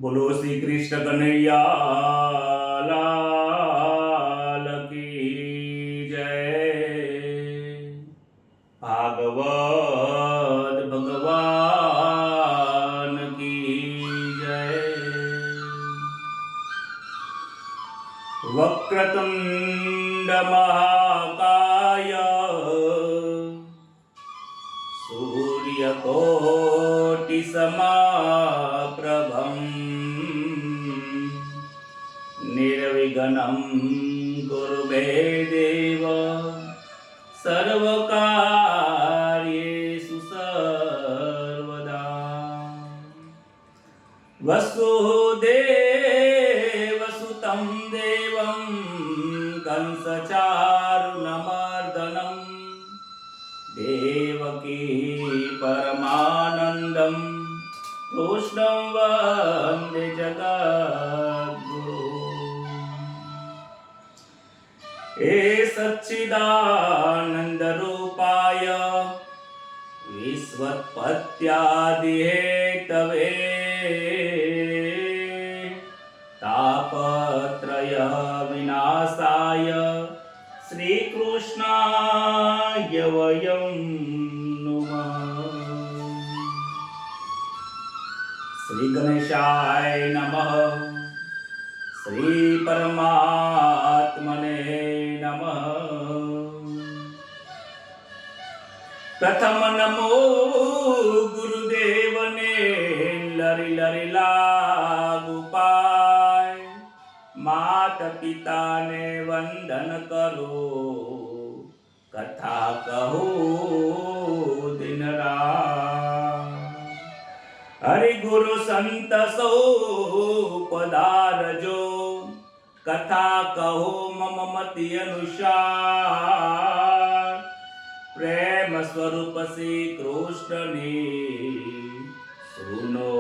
बोलो श्री कृष्ण कन्हैया लाल की जय। भागवत भगवान की जय। वक्रतुंड महाकाय सूर्यकोटि समाप्रभं निर्विघ्नं कुरु मे देव सर्वकार्येषु सर्वदा। वसुदेवसुतं देवं कंसचारुणमर्दनम् देवकी परमानंदं कृष्णं वन्दे जगद्गुरु। हे सच्चिदानंद रूपाय विश्वोत्पत्त्यादिहेतवे तापत्रय विनाशाय श्री कृष्णाय वयं नमः। श्री गणेशाय नमः। श्री परमात्मने नमः। प्रथम नमो गुरुदेवने लरि लरि लागू पाय। मात पिता ने वंदन करो कथा कहो दिन रात। हरि गुरु संत सो पधारजो कथा कहो मम मति अनुसार। प्रेम स्वरूप श्री कृष्ण ने सुनो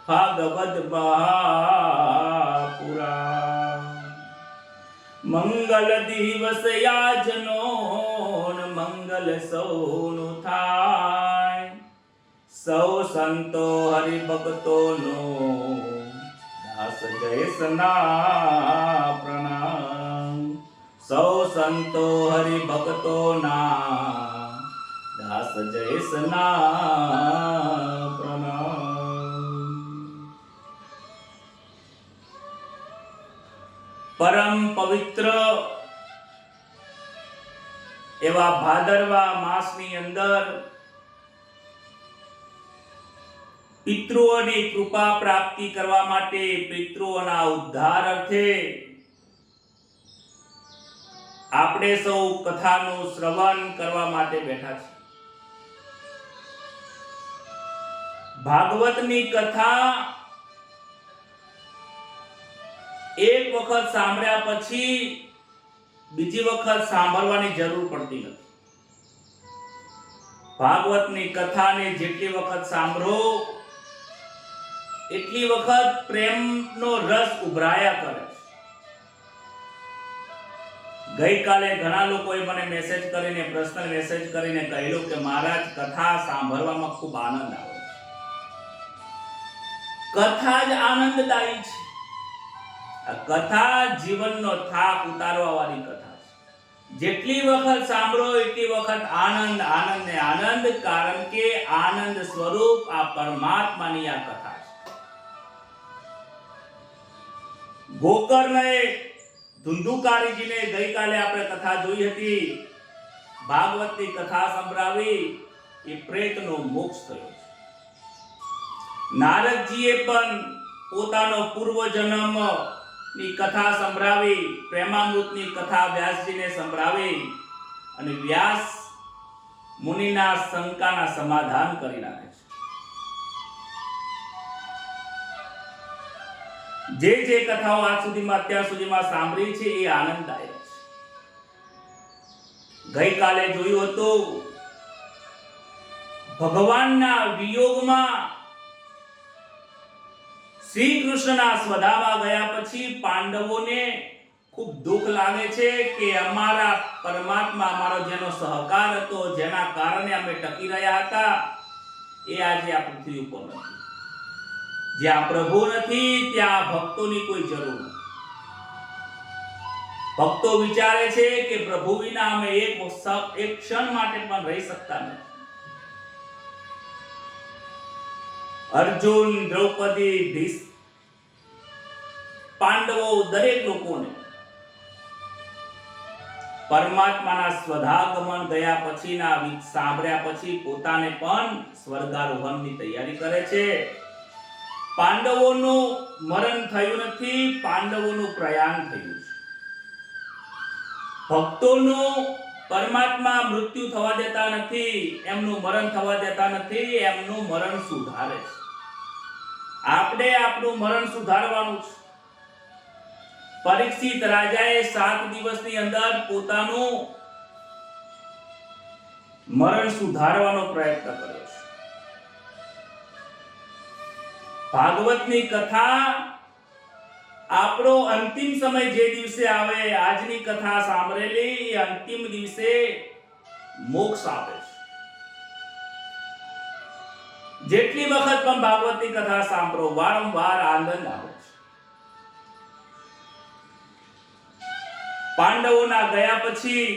भागवत महापुराण। मंगल दिवस याजनो मंगल सौनु थाय। सौ संतो हरि भक्तो नो दास जय सना प्रणाम। सौ संतो हरि भक्तो ना दास जय सना प्रणाम। परम पवित्र एवा भादरवा मासनी अंदर પિતૃઓની કૃપા પ્રાપ્તિ કરવા માટે પિતૃઓના ઉદ્ધાર અર્થે આપણે સૌ કથાનું શ્રવણ કરવા માટે બેઠા છીએ। ભાગવતની કથા એક વખત સાંભળ્યા પછી બીજી વખત સાંભળવાની જરૂર પડતી નથી। ભાગવતની કથાને જેટલી વખત સાંભળો એટલી વખત પ્રેમનો રસ ઉભરાયા કરે છે। ગઈકાલે ઘણા લોકોએ મને મેસેજ કરીને પર્સનલ મેસેજ કરીને કહેલું કે મહારાજ કથા સાંભળવામાં ખૂબ આનંદ આવે છે। કથા જ આનંદદાયી છે। આ કથા જીવનનો થાક ઉતારવા વાળી કથા છે। જેટલી વખત સાંભળો એટલી વખત આનંદ આનંદ ને આનંદ, કારણ કે આનંદ સ્વરૂપ આ પરમાત્માની આ કથા છે। ગોકર્ણએ ધુંધુકારીજીને ગઈકાલે આપણે કથા જોઈ હતી। ભાગવતની કથા સંભળાવી એ પ્રેતનો મોક્ષ થયો છે। નારદજીએ પણ પોતાનો પૂર્વજન્મની કથા સંભળાવી, પ્રેમામૃતની કથા વ્યાસજીને સંભળાવી અને વ્યાસ મુનિના શંકાના સમાધાન કરી નાખે છે। જે કથાઓ આજ સુધીમાં અત્યાર સુધીમાં સાંભળી છે એ આનંદદાયક છે। ગઈકાલે જોયું હતું ભગવાનના વિયોગમાં શ્રી કૃષ્ણના સ્વધામાં ગયા પછી પાંડવોને ખૂબ દુઃખ લાગે છે કે અમારા પરમાત્મા, અમારો જેનો સહકાર હતો, જેના કારણે અમે ટકી રહ્યા હતા, એ આજે આ પૃથ્વી ઉપર નથી। જ્યાં પ્રભુ નથી ત્યાં ભક્તોની કોઈ જરૂર નથી. ભક્તો વિચારે છે કે પ્રભુ વિના અમે એક ક્ષણ માટે પણ રહી શકતા નથી. અર્જુન, દ્રૌપદી, પાંડવો દરેક લોકોને પરમાત્માના સ્વધાગમન ગયા પછીના ગીત સાંભળ્યા પછી પોતાને પણ સ્વર્ગારોહણની તૈયારી કરે છે. પાંડવોનું મરણ થયું નથી, પાંડવોનું પ્રયાણ થયું છે. ભક્તોનું પરમાત્મા મૃત્યુ થવા દેતા નથી, એમનું મરણ થવા દેતા નથી, એમનું મરણ સુધારે છે. આપણે આપણું મરણ સુધારવાનું છે. પરીક્ષિત રાજાએ 7 દિવસની અંદર પોતાનું મરણ સુધારવાનો પ્રયત્ન કર્યો છે. ભાગવતની કથા આપણો અંતિમ સમય જે દિવસે આવે, આજની કથા સાંભળેલી એ અંતિમ દિવસે મોક્ષ આપે છે. જેટલી વખત પણ ભાગવતની કથા સાંભળો વારંવાર આનંદ આવે છે. પાંડવોના ગયા પછી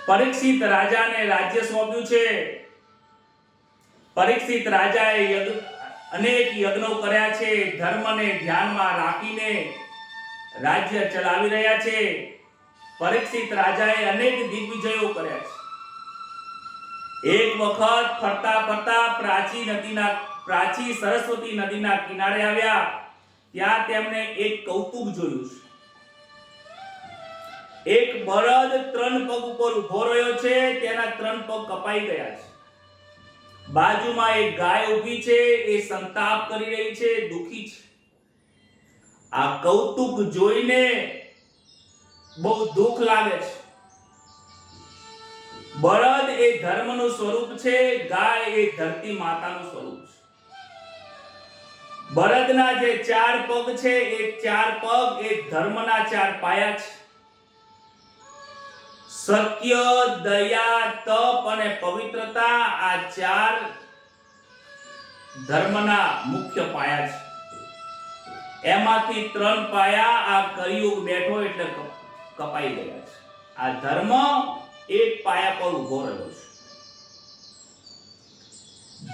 પરીક્ષિત રાજાને રાજ્ય સોંપ્યું છે. પરીક્ષિત રાજાએ અનેક યજ્ઞો કર્યા છે. ધર્મને ધ્યાનમાં રાખીને રાજ્ય ચલાવી રહ્યા છે. પરીક્ષિત રાજાએ અનેક દિગ્વિજયો કર્યા છે. એક વખત ફરતા ફરતા પ્રાચી સરસ્વતી નદીના કિનારે આવ્યા. ત્યાં તેમણે એક કૌતુક જોયું છે. એક બળદ 3 પગ ઉપર ઊભો રહ્યો છે, તેના 3 પગ કપાઈ ગયા છે. બાજુમાં એક ગાય ઊભી છે, એ સંતાપ કરી રહી છે, દુખી છે. આ કૌતુક જોઈને બહુ દુઃખ લાગે છે. બળદ એ ધર્મનું સ્વરૂપ છે, ગાય એ ધરતી માતાનું સ્વરૂપ છે. બળદના જે 4 પગ છે એ 4 પગ એ ધર્મના 4 પાયા છે. સત્ય, દયા, તપ અને પવિત્રતા આ 4 ધર્મના મુખ્ય પાયા છે. એમાંથી 3 પાયા આ કળિયુગ બેઠો એટલે કપાઈ ગયા છે. આ ધર્મ એક પાયા પર ઉભો રહ્યો છે.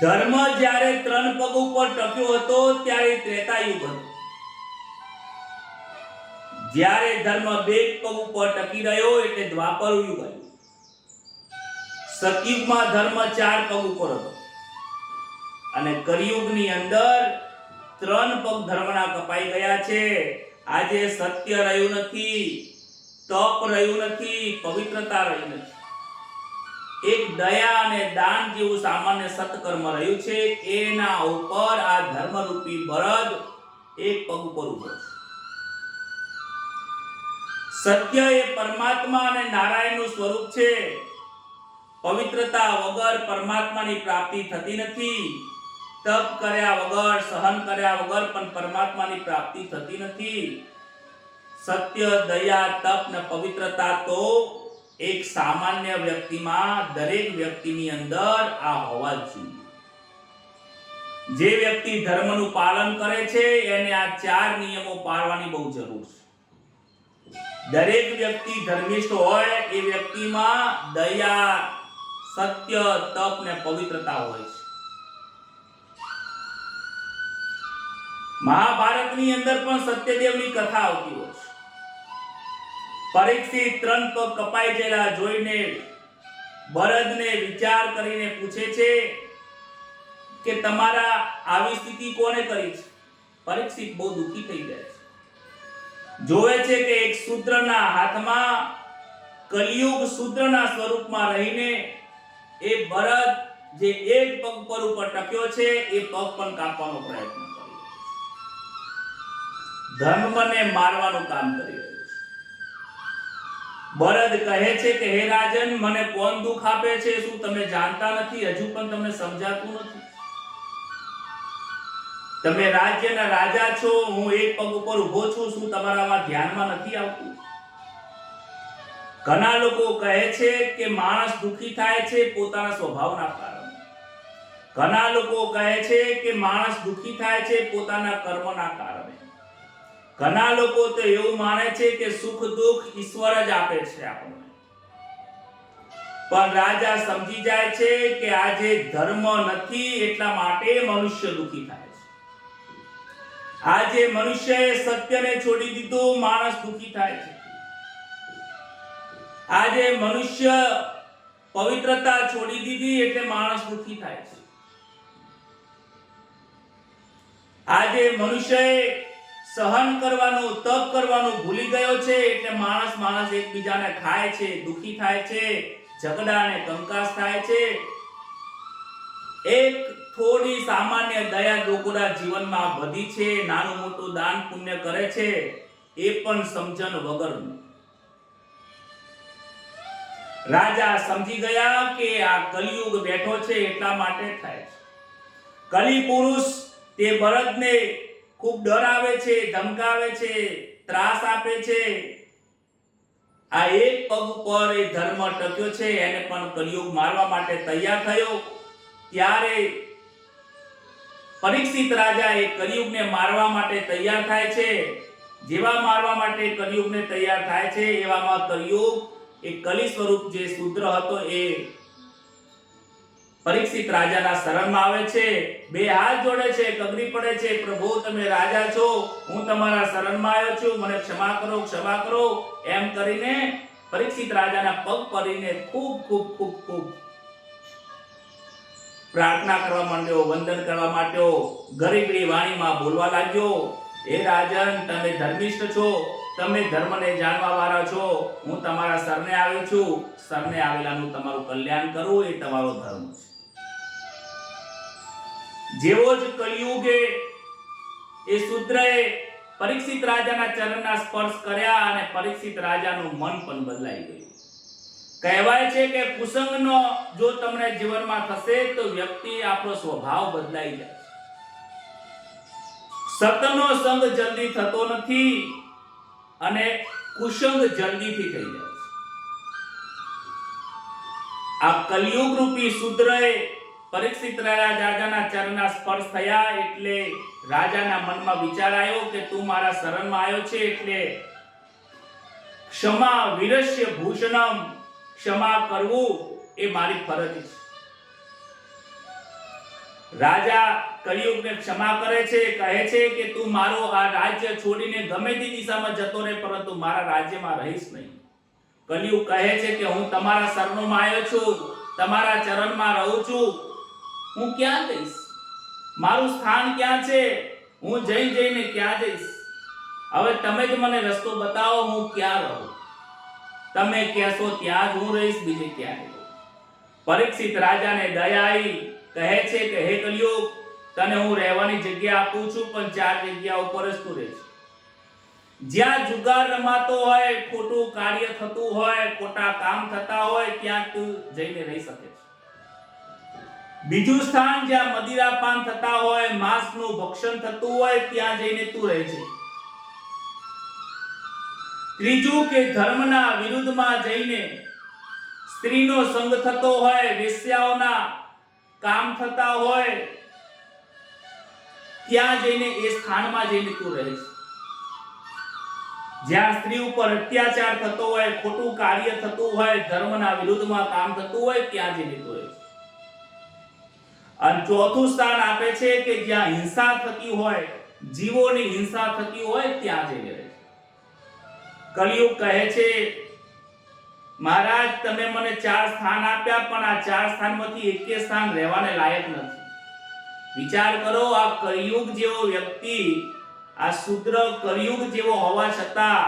ધર્મ જ્યારે 3 પગ ઉપર ટક્યો હતો ત્યારે ત્રેતાયુગ હતો. જ્યારે ધર્મ 2 પગ ઉપર ટકી રહ્યો એટલે દ્વાપર યુગ આવ્યું. સતયુગમાં ધર્મ 4 પગ ઉપર હતો અને કળિયુગની અંદર 3 પગ ધર્મના કપાઈ ગયા છે. આજે સત્ય રહ્યું નથી, તપ રહ્યું નથી, પવિત્રતા રહી નથી. એક દયા અને દાન જેવું સામાન્ય સત્કર્મ રહ્યું છે. એના ઉપર આ ધર્મરૂપી બળદ એક પગ ઉપર ઉભો છે. સત્ય એ પરમાત્મા અને નારાયણનું સ્વરૂપ છે. પવિત્રતા વગર પરમાત્માની પ્રાપ્તિ થતી નથી. તપ કર્યા વગર, સહન કર્યા વગર પણ પરમાત્માની પ્રાપ્તિ થતી નથી. સત્ય, દયા, તપ ને પવિત્રતા તો એક સામાન્ય વ્યક્તિમાં, દરેક વ્યક્તિની અંદર આ હોવા જોઈએ. જે વ્યક્તિ ધર્મનું પાલન કરે છે એને આ 4 નિયમો પાળવાની બહુ જરૂર છે. દરેક વ્યક્તિ ધર્મિષ્ઠ હોય એ વ્યક્તિમાં દયા, સત્ય, તપ ને પવિત્રતા હોય છે. મહાભારતની અંદર પણ સત્યદેવની કથા આવતી હોય છે. પરીક્ષિત 3 પગ કપાઈ ગયેલા જોઈને બળદને વિચાર કરીને પૂછે છે કે તમારા આવી સ્થિતિ કોને કરી છે? પરીક્ષિત બહુ દુઃખી થઈ જાય છે. જોવે છે કે એક શૂદ્રના હાથમાં, કલિયુગ શૂદ્રના સ્વરૂપમાં રહીને એ બળદ જે એક પગ પર ઉપર ટક્યો છે એ પગ પણ કાપવાનો પ્રયત્ન કરી રહ્યો છે. ધર્મને મારવાનું કામ કરી રહ્યો છે. બળદ કહે છે કે હે રાજન, મને કોણ દુઃખ આપે છે શું તમે જાણતા નથી? હજુ પણ તમને સમજાતું નથી? તમે રાજ્યના રાજા છો, હું એક પગ ઉપર ઊભો છું, શું તમારામાં ધ્યાનમાં નથી આવતું? ઘણા લોકો કહે છે કે માણસ દુઃખી થાય છે પોતાના સ્વભાવના કારણે. ઘણા લોકો કહે છે કે માણસ દુઃખી થાય છે પોતાના કર્મના કારણે. ઘણા લોકો તો એવું માને છે કે સુખ દુઃખ ઈશ્વર જ આપે છે આપણને. પણ રાજા સમજી જાય છે કે આજે ધર્મ નથી એટલા માટે મનુષ્ય દુઃખી થાય છે. આજે મનુષ્યએ સત્યને છોડી દીધું, માણસ દુઃખી થાય છે. આજે મનુષ્ય પવિત્રતા છોડી દીધી એટલે માણસ દુઃખી થાય છે. આજે મનુષ્યએ સહન કરવાનું, તપ કરવાનું ભૂલી ગયો છે એટલે માણસ એકબીજાને ખાય છે, દુઃખી થાય છે, ઝઘડા અને કંકાસ થાય છે. એક થોડી સામાન્ય દયા લોકોના જીવનમાં વધી છે, નાનું મોટું દાન પુણ્ય કરે છે, એ પણ સમજણ વગરનું. રાજા સમજી ગયા કે આ કલિયુગ બેઠો છે એટલા માટે થાય છે. કલિ પુરુષ તે બળદને ખૂબ ડરાવે છે, ધમકાવે છે, ત્રાસ આપે છે. આ એક પગ પર એ ધર્મ ટક્યો છે, એને પણ કલિયુગ મારવા માટે તૈયાર થયો. ત્યારે પરીક્ષિત રાજા એ કલિયુગને મારવા માટે તૈયાર થાય છે. જેવા મારવા માટે કલિયુગને તૈયાર થાય છે એવામાં કલિયુગ એ કલી સ્વરૂપ જે શુદ્ર હતો એ પરીક્ષિત રાજાના શરણમાં આવે છે, બે હાથ જોડે છે, કગરી પડે છે, પ્રભુ તમે રાજા છો, હું તમારા શરણમાં આવ્યો છું, મને ક્ષમા કરો, ક્ષમા કરો, એમ કરીને પરીક્ષિત રાજાના પગ પડીને ખૂબ ખૂબ ખૂબ ખૂબ પ્રાર્થના કરવા માંડ્યો, વંદન કરવા માંડ્યો, ગરીબડી વાણીમાં બોલવા લાગ્યો, હે રાજન તમે ધર્મિષ્ઠ છો, તમે ધર્મને જાણવા વાળા છો, હું તમારા શરણે આવ્યો છું, શરણે આવેલાનું તમારું કલ્યાણ કરવું એ તમારો ધર્મ છે. જેવો જ કલિયુગે એ શૂદ્રએ પરીક્ષિત રાજાના ચરણના સ્પર્શ કર્યા અને પરીક્ષિત રાજાનું મન પણ બદલાઈ ગયું. કહેવાય છે કે કુસંગનો જો તમને જીવનમાં થશે તો વ્યક્તિ આપણો સ્વભાવ બદલાઈ જાય. સતનો સંગ જલ્દી થતો નથી અને કુસંગ જલ્દીથી થઈ જાય છે. આ કલિયુગ રૂપી શૂદ્રએ પરીક્ષિત રાજાના ચરણના સ્પર્શ થયા એટલે રાજાના મનમાં વિચાર આવ્યો કે તું મારા શરણમાં આવ્યો છે એટલે ક્ષમા વિરસ્ય ભૂષણમ, ક્ષમા કરવું એ મારી ફરજ છે. રાજા કલિયુગને ક્ષમા કરે છે, કહે છે કે તું મારો આ રાજ્ય છોડીને ગમે તે દિશામાં જતો રહે પરંતુ મારા રાજ્યમાં રહીશ નહીં. કલિયુગ કહે છે કે હું તમારા શરણોમાં આવ્યો છું, તમારા ચરણમાં રહું છું, હું ક્યાં જઈશ? મારું સ્થાન ક્યાં છે? હું જઈને ક્યાં જઈશ? હવે તમે જ મને રસ્તો બતાવો, હું ક્યાં રહું? તમે કહેશો ત્યાં જ હું રહીશ, બીજે ક્યાં નહીં. પરીક્ષિત રાજાને દયા આવી, કહે છે કે હે કલિયુગ તને હું રહેવાની જગ્યા આપું છું પણ 4 જગ્યા ઉપર જ તું રહેશ. જ્યાં જુગાર રમાતો હોય, ખોટું કાર્ય થતું હોય, ખોટા કામ થતા હોય ત્યાં તું જઈને રહી શકે છે. બીજું સ્થાન જ્યાં મદિરાપાન થતા હોય, માંસનું ભક્ષણ થતું હોય ત્યાં જઈને તું રહે છે. ત્રીજું કે ધર્મના વિરુદ્ધમાં જઈને સ્ત્રીનો સંગ થતો હોય, વેશ્યાઓના કામ થતા હોય ત્યાં જઈને એ સ્થાનમાં જઈને તું રહે છે. જ્યાં સ્ત્રી ઉપર અત્યાચાર થતો હોય, ખોટું કાર્ય થતું હોય, ધર્મના વિરુદ્ધમાં કામ થતું હોય ત્યાં જઈને તું રહે છે. અને ચોથું સ્થાન આપે છે કે જ્યાં હિંસા થતી હોય, જીવોની હિંસા થતી હોય ત્યાં જઈને રહે છે. કલિયુગ કહે છે મહારાજ તમે મને 4 સ્થાન આપ્યા પણ આ 4 સ્થાનમાંથી એકે સ્થાન રહેવાને લાયક નથી. વિચાર કરો, આ કલિયુગ જેવો વ્યક્તિ, આ શૂદ્ર કલિયુગ જેવો હોવા છતાં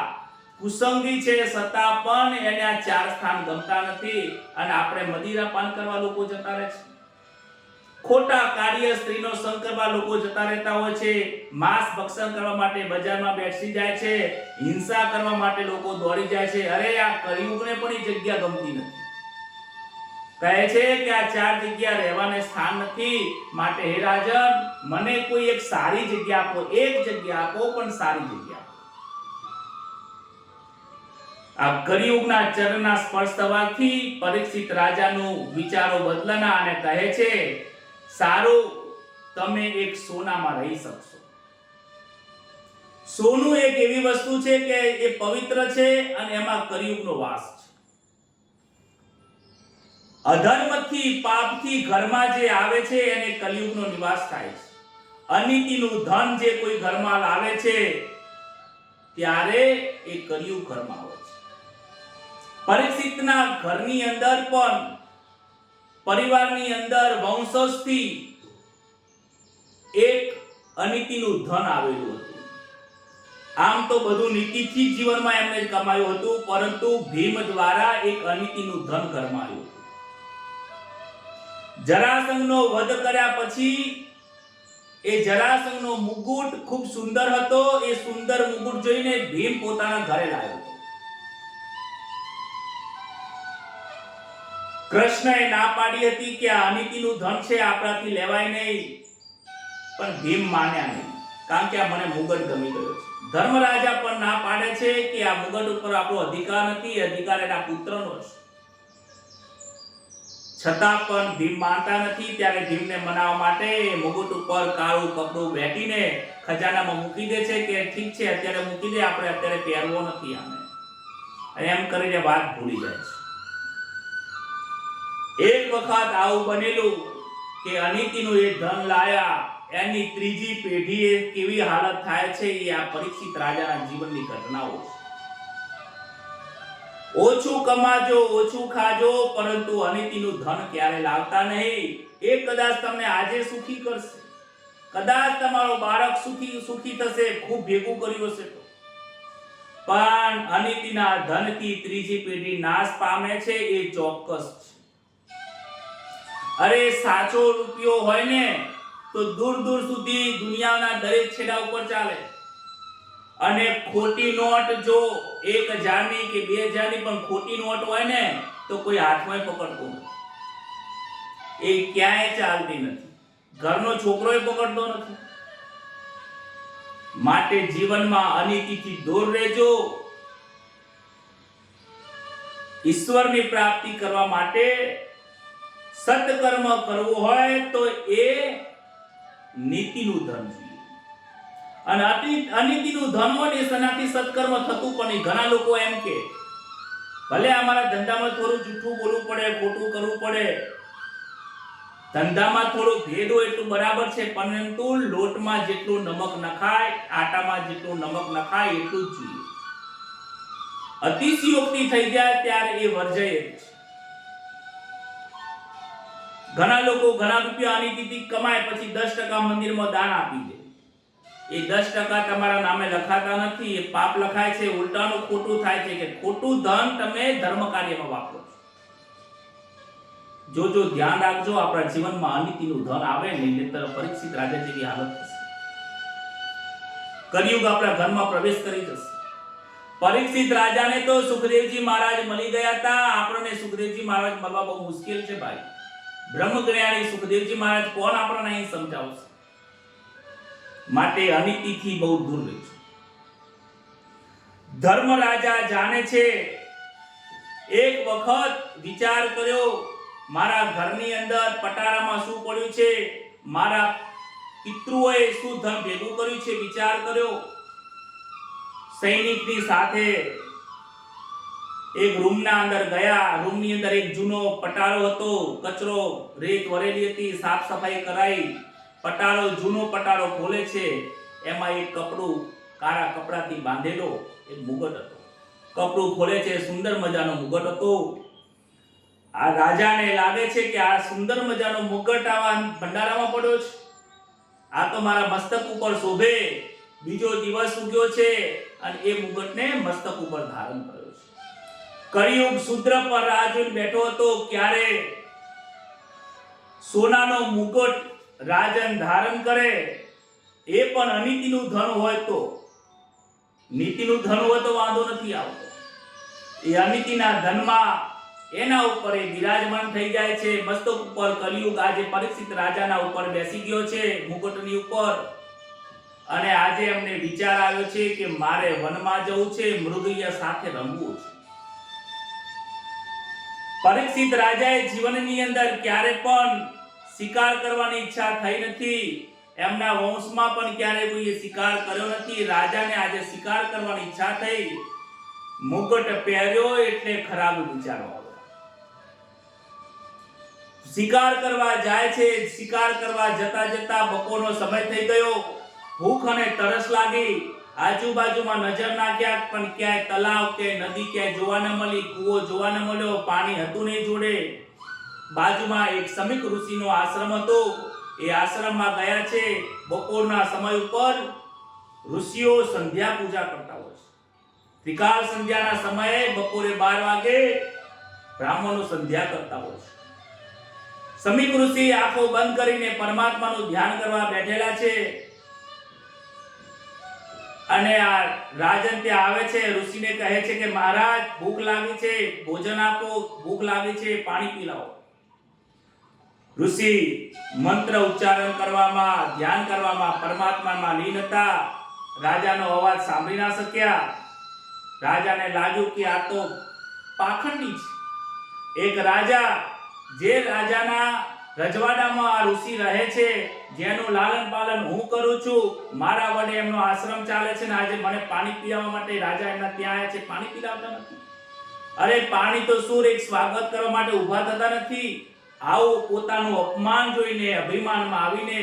કુસંગી છે છતાં પણ એને આ 4 સ્થાન ગમતા નથી અને આપણે મદિરાપાન કરવા લોકો જતા રહે છે. ખોટા કાર્ય સ્ત્રીનો સંગ કરવા લોકો જતા રહેતા હોય છે, માંસ ભક્ષણ કરવા માટે બજારમાં બેસી જાય છે, હિંસા કરવા માટે લોકો દોડી જાય છે. અરે આ કલિયુગને પણ એ જગ્યા ગમતી નથી. કહે છે કે આ 4 જગ્યા રહેવાને સ્થાન નથી, માટે હે રાજન મને કોઈ એક સારી જગ્યા આપો, એક જગ્યા આપો પણ સારી જગ્યા. આ કલિયુગના ચરણના સ્પર્શ થવાથી પરીક્ષિત રાજાનું વિચારો બદલના અને કહે છે સારું તમે એક સોનામાં રહી શકશો. સોનું એક એવી વસ્તુ છે કે એ પવિત્ર છે અને એમાં કળિયુગનો વાસ છે. અધર્મથી પાપથી ઘરમાં જે આવે છે એને કળિયુગનો નિવાસ થાય છે. અનીતિનું ધન જે કોઈ ઘરમાં લાવે છે ત્યારે એ કળિયુગ ઘરમાં આવે છે. પરીક્ષિતના ઘરની અંદર પણ પરિવારની અંદર વંશજથી એક અનીતિનું ધન આવેલું હતું. આમ તો બધું નીતિથી જીવનમાં એમને કમાયું હતું, પરંતુ ભીમ દ્વારા એક અનીતિનું ધન ઘરમાં આવ્યું હતું. જરાસંઘનો વધ કર્યા પછી એ જરાસંઘનો મુકુટ ખૂબ સુંદર હતો. એ સુંદર મુકુટ જોઈને ભીમ પોતાના ઘરે લાવ્યો હતો. કૃષ્ણએ ના પાડી હતી કે આ અનીતિનું ધન છે, આપણાથી લેવાય નહીં, પણ ભીમ માન્યા નહીં, કારણ કે આ મને મુગટ ગમી ગયો છે. ધર્મરાજા પણ ના પાડે છે કે આ મુગટ ઉપર આપણો અધિકાર નથી, અધિકાર એના પુત્રનો છે. છતાં પણ ભીમ માનતા નથી. ત્યારે ભીમને મનાવવા માટે મુગટ ઉપર કાળું કપડું બેટીને ખજાનામાં મૂકી દે છે કે ઠીક છે અત્યારે મૂકી દે, આપણે અત્યારે પહેરવો નથી આને, અને એમ કરીને વાત ભૂલી જાય છે. એક વખત આવું બનેલું કે અનીતિનું એ ધન લાયા, એની ત્રીજી પેઢીએ કેવી હાલત થાય છે એ આ પરીક્ષિત રાજાના જીવનની ઘટનાઓ છે. ઓછું કમાજો, ઓછું ખાજો, પરંતુ અનીતિનું ધન ક્યારે લાવતા નહીં. એ કદાચ તમને આજે સુખી કરશે, કદાચ તમારો બાળક સુખી થશે, ખૂબ ભેગું કર્યું હશે તો, પણ અનીતિના ધનથી ત્રીજી પેઢી નાશ પામે છે એ ચોક્કસ છે. અરે સાચો રૂપિયો હોય ને તો દૂર દૂર સુધી દુનિયાના દરેક છેડા ઉપર ચાલે, અને ખોટી નોટ જો 1000ની કે 2000ની પણ ખોટી નોટ હોય ને તો કોઈ હાથમાં પકડતો નથી, એ ક્યાંય ચાલતી નથી, ઘરનો છોકરોય પકડતો નથી. માટે જીવનમાં અનીતિથી દૂર રહેજો. ઈશ્વરની પ્રાપ્તિ કરવા માટે સત્કર્મ કરવું હોય તો એ નીતિનું ધન જોઈએ, અને અનીતિનું ધન હોય ને એનાથી સત્કર્મ થતું પણ નહીં. ઘણા લોકો એમ કે ભલે અમારા ધંધામાં થોડું જૂઠું બોલવું પડે, ખોટું કરવું પડે, ધંધામાં થોડું ભેદ હોય એટલું બરાબર છે, પરંતુ લોટમાં જેટલું નમક નખાય, આટામાં જેટલું નમક નખાય એટલું જ જોઈએ. અતિશયોક્તિ થઈ જાય ત્યારે એ વર્જય છે. ઘણા લોકો ઘણા રૂપિયા અનીતિથી કમાય, પછી 10% મંદિરમાં દાન આપી દે. એ 10% તમારા નામે લખાતા નથી, એ પાપ લખાય છે. ઉલટાનું ખોટું થાય છે કે ખોટું ધન તમે ધર્મ કાર્યમાં વાપરો છો. જો ધ્યાન રાખજો, આપણા જીવનમાં અનીતિનું ધન આવે ને નહીતર પરીક્ષિત રાજા જેવી હાલત થશે. કળિયુગ આપણા ઘરમાં પ્રવેશ કરી જશે. પરીક્ષિત રાજાને તો સુખદેવજી મહારાજ મળી ગયા હતા. આપણને સુખદેવજી મહારાજ મળવા બહુ મુશ્કેલ છે ભાઈ. બ્રહ્મજ્ઞાની સુખદેવજી મહારાજ કોણ આપણને અહીં સમજાવશે? માટે અનીતિથી બહુ દૂર રહેજો. ધર્મ રાજા જાણે છે, એક વખત વિચાર કર્યો, મારા ઘરની અંદર પટારામાં શું પડ્યું છે, મારા પિતૃઓએ શું ધન ભેગું કર્યું છે, વિચાર કર્યો. સૈનિકની સાથે એક રૂમના અંદર ગયા. રૂમની અંદર એક જૂનો પટારો હતો, કચરો રેત વરેલી હતી, સાફ સફાઈ કરાઈ. જૂનો પટારો ખોલે છે, એમાં એક કપડું કાળા કપડાથી બાંધેલો એક મુગટ હતો. કપડું ખોલે છે, સુંદર મજાનો મુગટ હતો. આ રાજાને લાગે છે કે આ સુંદર મજાનો મુગટ આવા ભંડારામાં પડ્યો છે, આ તો મારા મસ્તક ઉપર શોભે. બીજો દિવસ ઉગ્યો છે અને એ મુગટને મસ્તક ઉપર ધારણ કર્યો છે. કળિયુગ શૂદ્ર પર રાહ જોઈને બેઠો હતો, ક્યારે સોનાનો મુગટ રાજન ધારણ કરે. એ પણ અનીતિનું ધન હોય તો, નીતિનું ધન હોય તો વાંધો નથી આવતો. એ અનીતિના ધનમાં એના ઉપર એ બિરાજમાન થઈ જાય છે. મસ્તક ઉપર કળિયુગ આજે પરીક્ષિત રાજાના ઉપર બેસી ગયો છે, મુગટની ઉપર. અને આજે એમને વિચાર આવ્યો છે કે મારે વનમાં જવું છે, મૃગયા સાથે રમવું છે. પરીક્ષિત રાજાએ જીવનની અંદર ક્યારે પણ શિકાર કરવાની ઈચ્છા થઈ નથી, એમના વંશમાં પણ ક્યારેય કોઈએ શિકાર કર્યો નથી. રાજાને આજે શિકાર કરવાની ઈચ્છા થઈ, મુકટ પહેર્યો એટલે ખરાબ વિચારો આવ્યા. શિકાર કરવા જાય છે, શિકાર કરવા જતા જતા બપોરનો સમય થઈ ગયો, ભૂખ અને તરસ લાગી. આજુબાજુમાં નજર નાખ્યા પણ ક્યાંય તલાવ કે નદી ક્યાંય જોવા ન મળી, કૂવો જોવા ન મળ્યો, પાણી હતું નહીં જોડે. બાજુમાં એક સમીક ઋષિનો આશ્રમ હતો, એ આશ્રમમાં ગયા છે. બપોરના સમય ઉપર ઋષિઓ સંધ્યા પૂજા કરતા હોય છે. ત્રિકાળ સંધ્યાના સમયે બપોરે 12 વાગે બ્રાહ્મણો સંધ્યા કરતા હોય છે. સમીક ઋષિ આંખો બંધ કરીને પરમાત્માનું ધ્યાન કરવા બેઠેલા છે. અને આ રાજન ત્યાં આવે છે, ઋષિને કહે છે કે મહારાજ ભૂખ લાગી છે, ભોજન આપો, ભૂખ લાગી છે, પાણી પીલાવો. ઋષિ મંત્ર ઉચ્ચારણ કરવામાં, ધ્યાન કરવામાં, પરમાત્મામાં લીન હતા. રાજાનો અવાજ સાંભળી ના શક્યા. રાજાને લાગ્યું કે આ તો પાખંડી છે. એક રાજા, જે રાજાના રજવાડામાં આ ઋષિ રહે છે, જેનું લાલન પાલન હું કરું છું, મારા વડે એમનો આશ્રમ ચાલે છે, ને આજે મને પાણી પીવા માટે રાજા એમના ત્યાં આવ્યા છે, પાણી પીલાવતા નથી. અરે પાણી તો સુર એક સ્વાગત કરવા માટે ઊભા થતા નથી. આવું પોતાનું અપમાન જોઈને અભિમાનમાં આવીને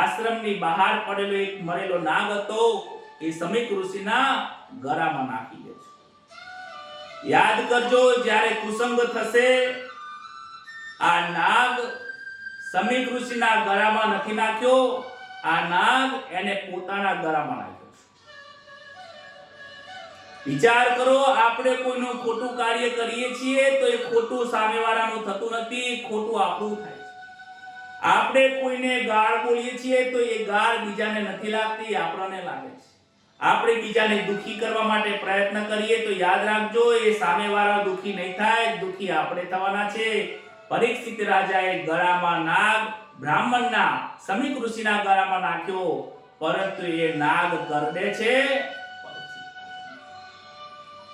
આશ્રમની બહાર પડેલો એક મરેલો નાગ હતો, એ સમીક ઋષિના ગળામાં નાખી દે છે. યાદ કરજો, જ્યારે કુસંગ થશે, આ નાગ સમીક ઋષિના ગળામાં નથી નાખ્યો, આ નાગ એને પોતાના ગળામાં નાખ્યો છે. વિચાર કરો, આપણે કોઈનું ખોટું કાર્ય કરીએ છીએ તો એ ખોટું સામેવાળાનું થતું નથી, ખોટું આપણું થાય છે. આપણે કોઈને ગાળ બોલીએ છીએ તો એ ગાળ બીજાને નથી લાગતી, આપણને લાગે છે. આપણે બીજાને દુખી કરવા માટે પ્રયત્ન કરીએ તો યાદ રાખજો, એ સામેવાળા દુખી નહીં થાય, દુખી આપણે થવાના છે. પરીક્ષિત રાજાએ ગળામાં નાગ બ્રાહ્મણના સમીક ઋષિના ગળામાં નાખ્યો, પરંતુ એ નાગ કરડે છે.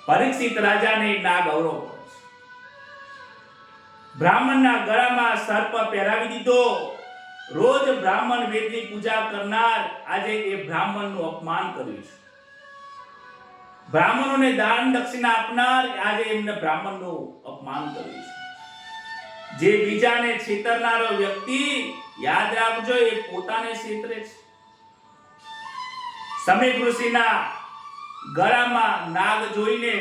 પરીક્ષિત રાજાને નાગ અવરો પડે છે. બ્રાહ્મણના ગળામાં સર્પ પહેરાવી દીધો. રોજ બ્રાહ્મણ વેદની પૂજા કરનાર આજે એ બ્રાહ્મણનું અપમાન કર્યું છે. બ્રાહ્મણોને દાન દક્ષિણા આપનાર આજે એમને બ્રાહ્મણનું અપમાન કર્યું છે. જે બીજાને છેતરનારો વ્યક્તિ, યાદ રાખજો, એ પોતાને છેતરે છે. સમીક ઋષિના ગળામાં નાગ જોઈને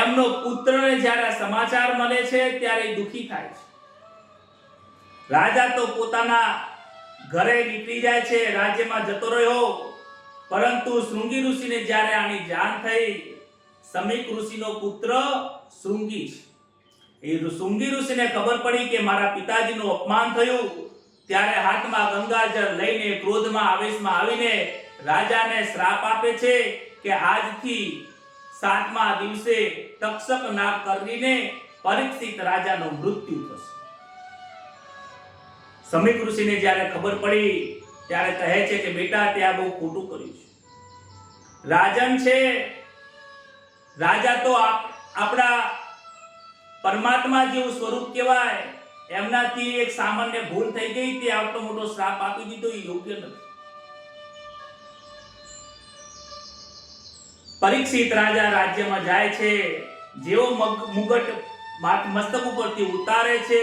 એમનો પુત્રને જ્યારે સમાચાર મળે છે ત્યારે દુખી થાય છે. રાજા તો પોતાના ઘરે નીકળી જાય છે, રાજ્યમાં જતો રહ્યો, પરંતુ શૃંગી ઋષિને જ્યારે આની જાણ થઈ, સમીક ઋષિનો પુત્ર શૃંગી છે, એ શૃંગી ઋષિને ખબર પડી કે મારા પિતાજીનું અપમાન થયું, ત્યારે હાથમાં ગંગાજળ લઈને ક્રોધમાં આવેશમાં આવીને રાજાને શ્રાપ આપે છે કે આજથી 7મા દિવસે તક્ષક નાગ કરીને પરીક્ષિત રાજાનું મૃત્યુ થશે. સમીક ઋષિને જ્યારે ખબર પડી ત્યારે કહે છે કે બેટા, તે આ બહુ ખોટું કર્યું છે. રાજન છે, રાજા તો આપણા પરમાત્મા જેવું સ્વરૂપ કહેવાય, એમનાથી એક સામાન્ય ભૂલ થઈ ગઈ, તે આટલો મોટો શ્રાપ આપી દીધો, એ યોગ્ય નથી. પરીક્ષિત રાજા રાજ્યમાં જાય છે, જેવો મુગટ મસ્તક ઉપરથી ઉતારે છે,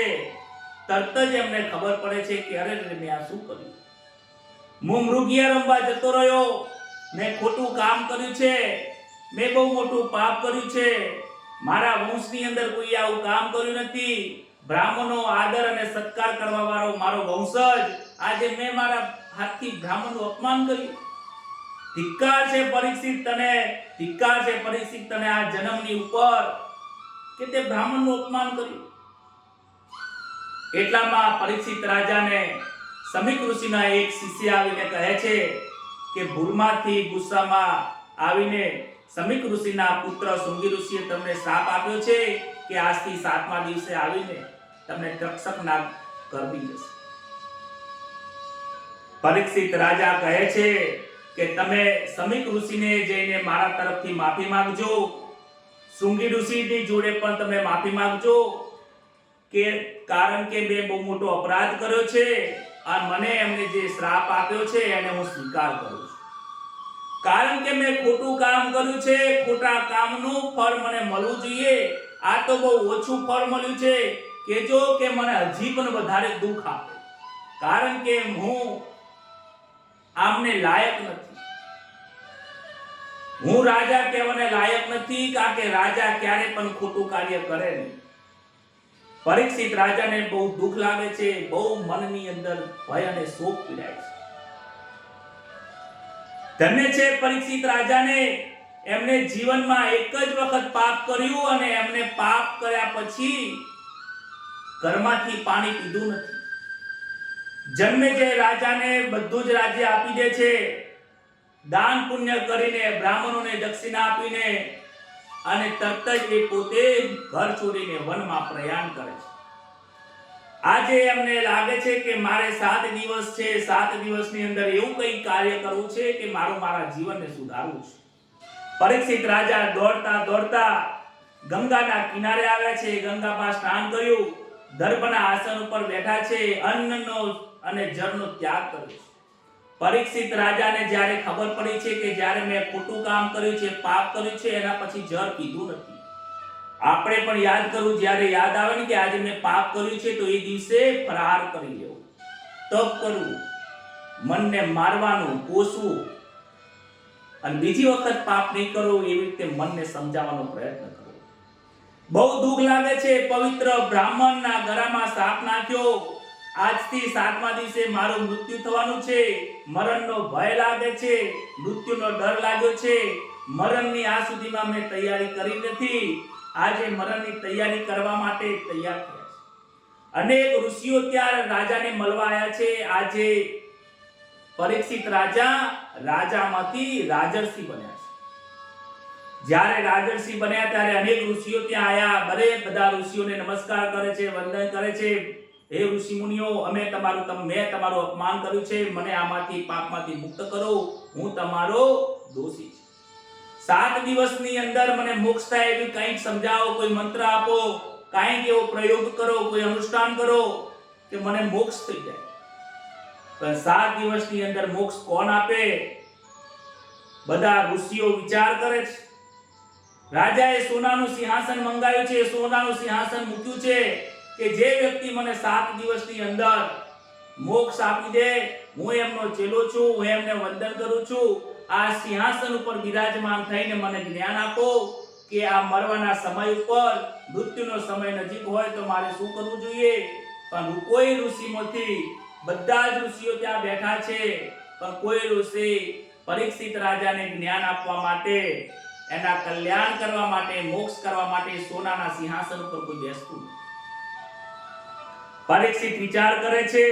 તરત જ એમને ખબર પડે છે કે અરે મેં આ શું કર્યું, હું મૃગિયા રમવા જતો રહ્યો, મેં ખોટું કામ કર્યું છે, મેં બહુ મોટું પાપ કર્યું છે, મારા વંશની અંદર કોઈ આવું કામ કર્યું નથી. બ્રાહ્મણો આદર અને સત્કાર કરવા વાળો મારો વંશજ, આજે મેં મારા હાથથી બ્રાહ્મણનું અપમાન કર્યું. ધિક્કાર છે પરીક્ષિત તને, ધિક્કાર છે પરીક્ષિત તને આ જન્મની ઉપર કે તે બ્રાહ્મણનું અપમાન કર્યું. એટલામાં પરીક્ષિત રાજાને સમીક ઋષિના એક શિષ્ય આવીને કહે છે કે ભૂલમાંથી ગુસ્સામાં આવીને સમીક ઋષિના પુત્ર શૃંગી ઋષિએ તમને શ્રાપ આપ્યો છે કે આજથી 7મા દિવસે આવીને તમને તક્ષક નાગ કરડી જશે. પરીક્ષિત રાજા કહે છે કે તમે સમીક ઋષિને જઈને મારા તરફથી માફી માંગજો, શૃંગી ઋષિની જોડે પણ તમે માફી માંગજો કે કારણ કે મેં બહુ મોટો અપરાધ કર્યો છે અને મને એમને જે શ્રાપ આપ્યો છે એને હું સ્વીકાર કરું છું. કારણ કે મેં ખોટું કામ કર્યું છે, ખોટા કામનું ફળ મને મળવું જોઈએ. આ તો બહુ ઓછું ફળ મળ્યું છે. કેજો કે મને હજી પણ વધારે દુઃખ આપે, કારણ કે હું આમને લાયક નથી. હું રાજા કહેવાને લાયક નથી, કારણ કે રાજા ક્યારે પણ ખોટું કાર્ય કરે નહીં. પરીક્ષિત રાજાને બહુ દુઃખ લાગે છે, બહુ મનની અંદર ભય અને શોક પીડાય છે. ધન્ય છે પરીક્ષિત રાજાને, એમને જીવનમાં એક જ વખત પાપ કર્યું અને એમને પાપ કર્યા પછી ઘરમાંથી પાણી પીધું નથી. જન્મે જે રાજાને બધું જ રાજ્ય આપી દે છે, દાન પુણ્ય કરીને બ્રાહ્મણોને દક્ષિણા આપીને, અને તરત જ એ પોતે ઘર છોડીને વનમાં પ્રયાણ કરે છે. આજે એમને લાગે છે કે મારે 7 દિવસ છે, 7 દિવસની અંદર એવું કંઈ કાર્ય કરવું છે કે મારા જીવનને સુધારવું છે. પરીક્ષિત રાજા દોડતા દોડતા ગંગાના કિનારે આવ્યા છે, ગંગામાં સ્નાન કર્યું, દર્ભના આસન ઉપર બેઠા છે, અન્નનો અને જળનો ત્યાગ કર્યો છે. પરીક્ષિત રાજાને જ્યારે ખબર પડી છે કે જ્યારે મેં ખોટું કામ કર્યું છે, પાપ કર્યું છે, એના પછી જળ પીધું નથી. આપણે પણ યાદ કરવું, જ્યારે યાદ આવે ને કે આજે મેં પાપ કર્યું છે તો એ દિવસે ફરાર કરી લેવું, તપ કરવું, મનને મારવાનું, કોસવું, અને બીજી વખત પાપ નહીં કરવું એવી રીતે મનને સમજાવવાનો પ્રયત્ન કરવો. બહુ દુઃખ લાગે છે. પવિત્ર બ્રાહ્મણના ગળામાં સાપ નાખ્યો. આજથી 7મા દિવસે મારું મૃત્યુ થવાનું છે. મરણનો ભય લાગે છે, મૃત્યુનો ડર લાગ્યો છે. મરણની આ સુધીમાં મેં તૈયારી કરી નથી. આજે મરણની તૈયારી કરવા માટે તૈયાર થયા છે. અનેક ઋષિઓ ત્યાં રાજાને મળવા આવ્યા છે. આજે પરીક્ષિત રાજામાંથી રાજર્ષિ બન્યા છે. જ્યારે રાજર્ષિ બન્યા ત્યારે અનેક ઋષિઓ ત્યાં આવ્યા. બધા ઋષિઓને નમસ્કાર કરે છે, વંદન કરે છે. હે ઋષિ મુનિઓ, મેં તમારું અપમાન કર્યું છે, મને આમાંથી પાપમાંથી મુક્ત કરો, હું તમારો દોષી છું. 7 દિવસની અંદર મને મોક્ષ થાય એવી કંઈક સમજાવો, કોઈ મંત્ર આપો, કંઈક એવો પ્રયોગ કરો, કોઈ અનુષ્ઠાન કરો કે મને મોક્ષ થઈ જાય. પણ 7 દિવસની અંદર મોક્ષ કોણ આપે? બધા ઋષિઓ વિચાર કરે છે. રાજાએ સોનાનું સિંહાસન મંગાવ્યું છે, સોનાનું સિંહાસન મૂક્યું છે કે જે વ્યક્તિ મને 7 દિવસની અંદર મોક્ષ આપી દે, હું એમનો ચેલો છું, હું એમને વંદન કરું છું, આ સિંહાસન ઉપર બિરાજમાન થઈને મને જ્ઞાન આપો કે આ મરવાના સમય ઉપર, મૃત્યુનો સમય નજીક હોય તો મારે શું કરવું જોઈએ. પણ કોઈ ઋષિમાંથી, બધા જ ઋષિઓ ત્યાં બેઠા છે, પણ કોઈ ઋષિ પરીક્ષિત રાજાને જ્ઞાન આપવા માટે, એના કલ્યાણ કરવા માટે, મોક્ષ કરવા માટે સોનાના સિંહાસન ઉપર કોઈ બેસતું નથી. પરીક્ષિત વિચાર કરે છે,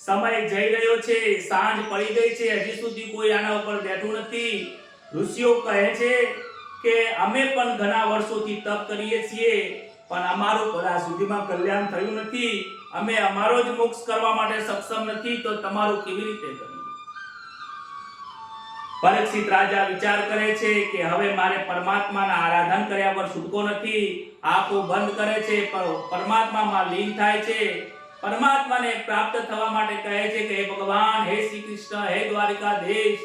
સમય જઈ રહ્યો છે, સાંજ પડી ગઈ છે, હજી સુધી કોઈ આના ઉપર બેઠું નથી. ઋષિઓ કહે છે કે અમે પણ ઘણા વર્ષોથી તપ કરીએ છીએ, પણ અમારું બધા સુધીમાં કલ્યાણ થયું નથી. અમે અમારો જ મોક્ષ કરવા માટે સક્ષમ નથી, તો તમારું કેવી રીતે કરીએ? પરીક્ષિત રાજા વિચાર કરે છે કે હવે મારે પરમાત્માના આરાધન કર્યા વગર છૂટકો નથી. આંખો બંધ કરે છે, પરમાત્મામાં લીન થાય છે. પરમાત્માને પ્રાપ્ત થવા માટે કહે છે કે હે ભગવાન, હે શ્રી કૃષ્ણ, હે દ્વારિકાધીશ,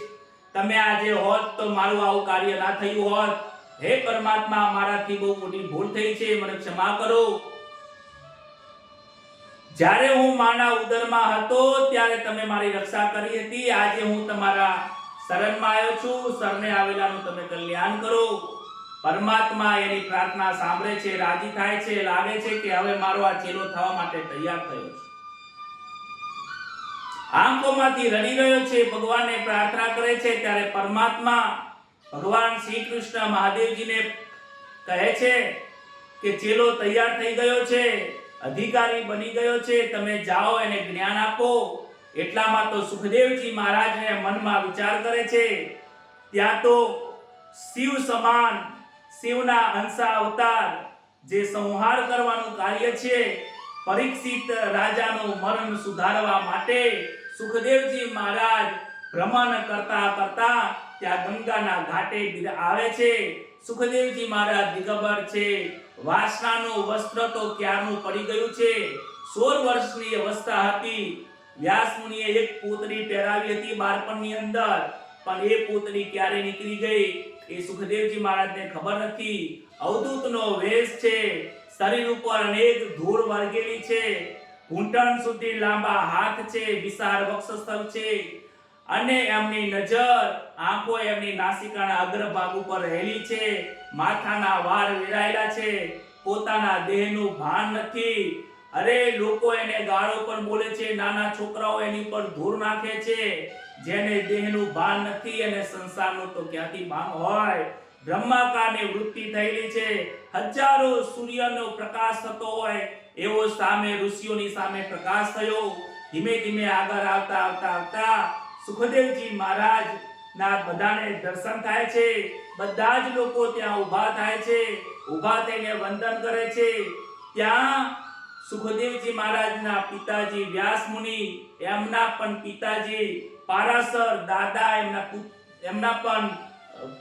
તમે આજે હોત તો મારું આવું કાર્ય ના થયું હોત. હે પરમાત્મા, મારાથી બહુ મોટી ભૂલ થઈ છે, મને ક્ષમા કરો. જ્યારે હું માના ઉદરમાં હતો ત્યારે તમે મારી રક્ષા કરી હતી. આજે હું તમારા શરણમાં આવ્યો છું, શરણે આવેલાનું તમે કલ્યાણ કરો. પરમાત્મા એની પ્રાર્થના સાંભળે છે, રાજી થાય છે, લાગે છે કે હવે મારો આ ચેલો થવા માટે તૈયાર થયો છે. આંખોમાંથી રડી રહ્યો છે, ભગવાનને પ્રાર્થના કરે છે. ત્યારે પરમાત્મા ભગવાન શ્રી કૃષ્ણ મહાદેવજીને કહે છે કે ચેલો તૈયાર થઈ ગયો છે, અધિકારી બની ગયો છે, તમે જાઓ એને જ્ઞાન આપો. એટલામાં તો સુખદેવજી મહારાજને મનમાં વિચાર કરે છે, ત્યાં તો શિવ સમાન, શિવના અંશા અવતાર, જે સંહાર કરવાનું કાર્ય છે, પરીક્ષિત રાજાનું મરણ સુધારવા માટે સુખદેવજી મહારાજ ભ્રમણ કરતા કરતા ત્યાં ગંગાના ઘાટે આવે છે. સુખદેવજી મહારાજ દિગંબર છે, વાસનાનું વસ્ત્ર તો ક્યારનું પડી ગયું છે. 16 વર્ષની અવસ્થા હતી. વ્યાસ મુનિએ એક પૂતળી પહેરાવી હતી બાળપણની અંદર, પણ એ પૂતળી ક્યારે નીકળી ગઈ એ સુખદેવજી મહારાજને ખબર નથી. અવધૂતનો વેશ છે, શરીર ઉપર અનેક ધૂળ વળગેલી છે, ઘૂંટણ સુધી લાંબા હાથ છે, વિશાળ વક્ષસ્થળ છે, અને એમની નજર આંખો એમની નાસિકાના અગ્રભાગ ઉપર રહેલી છે, માથાના વાળ વેરાયેલા છે, પોતાના દેહનું ભાન નથી. અરે લોકો એને ગાળો પણ બોલે છે, નાના છોકરાઓ એની પર ધૂળ નાખે છે. જેને દેહનું ભાન નથી અને સંસારનું તો ક્યાંથી ભાન હોય. બ્રહ્માકારની વૃત્તિ થયેલી છે, હજારો સૂર્યનો પ્રકાશ થતો હોય એવો સામે ઋષિઓની સામે પ્રકાશ થયો. ધીમે ધીમે આગળ આવતા આવતા આવતા સુખદેવજી મહારાજ ના બધાને દર્શન થાય છે. બધા જ લોકો ત્યાં ઊભા થાય છે, ઊભા થઈને વંદન કરે છે. ત્યાં સુખદેવજી મહારાજના પિતાજી વ્યાસ મુનિ, એમના પણ પિતાજી પારાશર દાદા, એમના પણ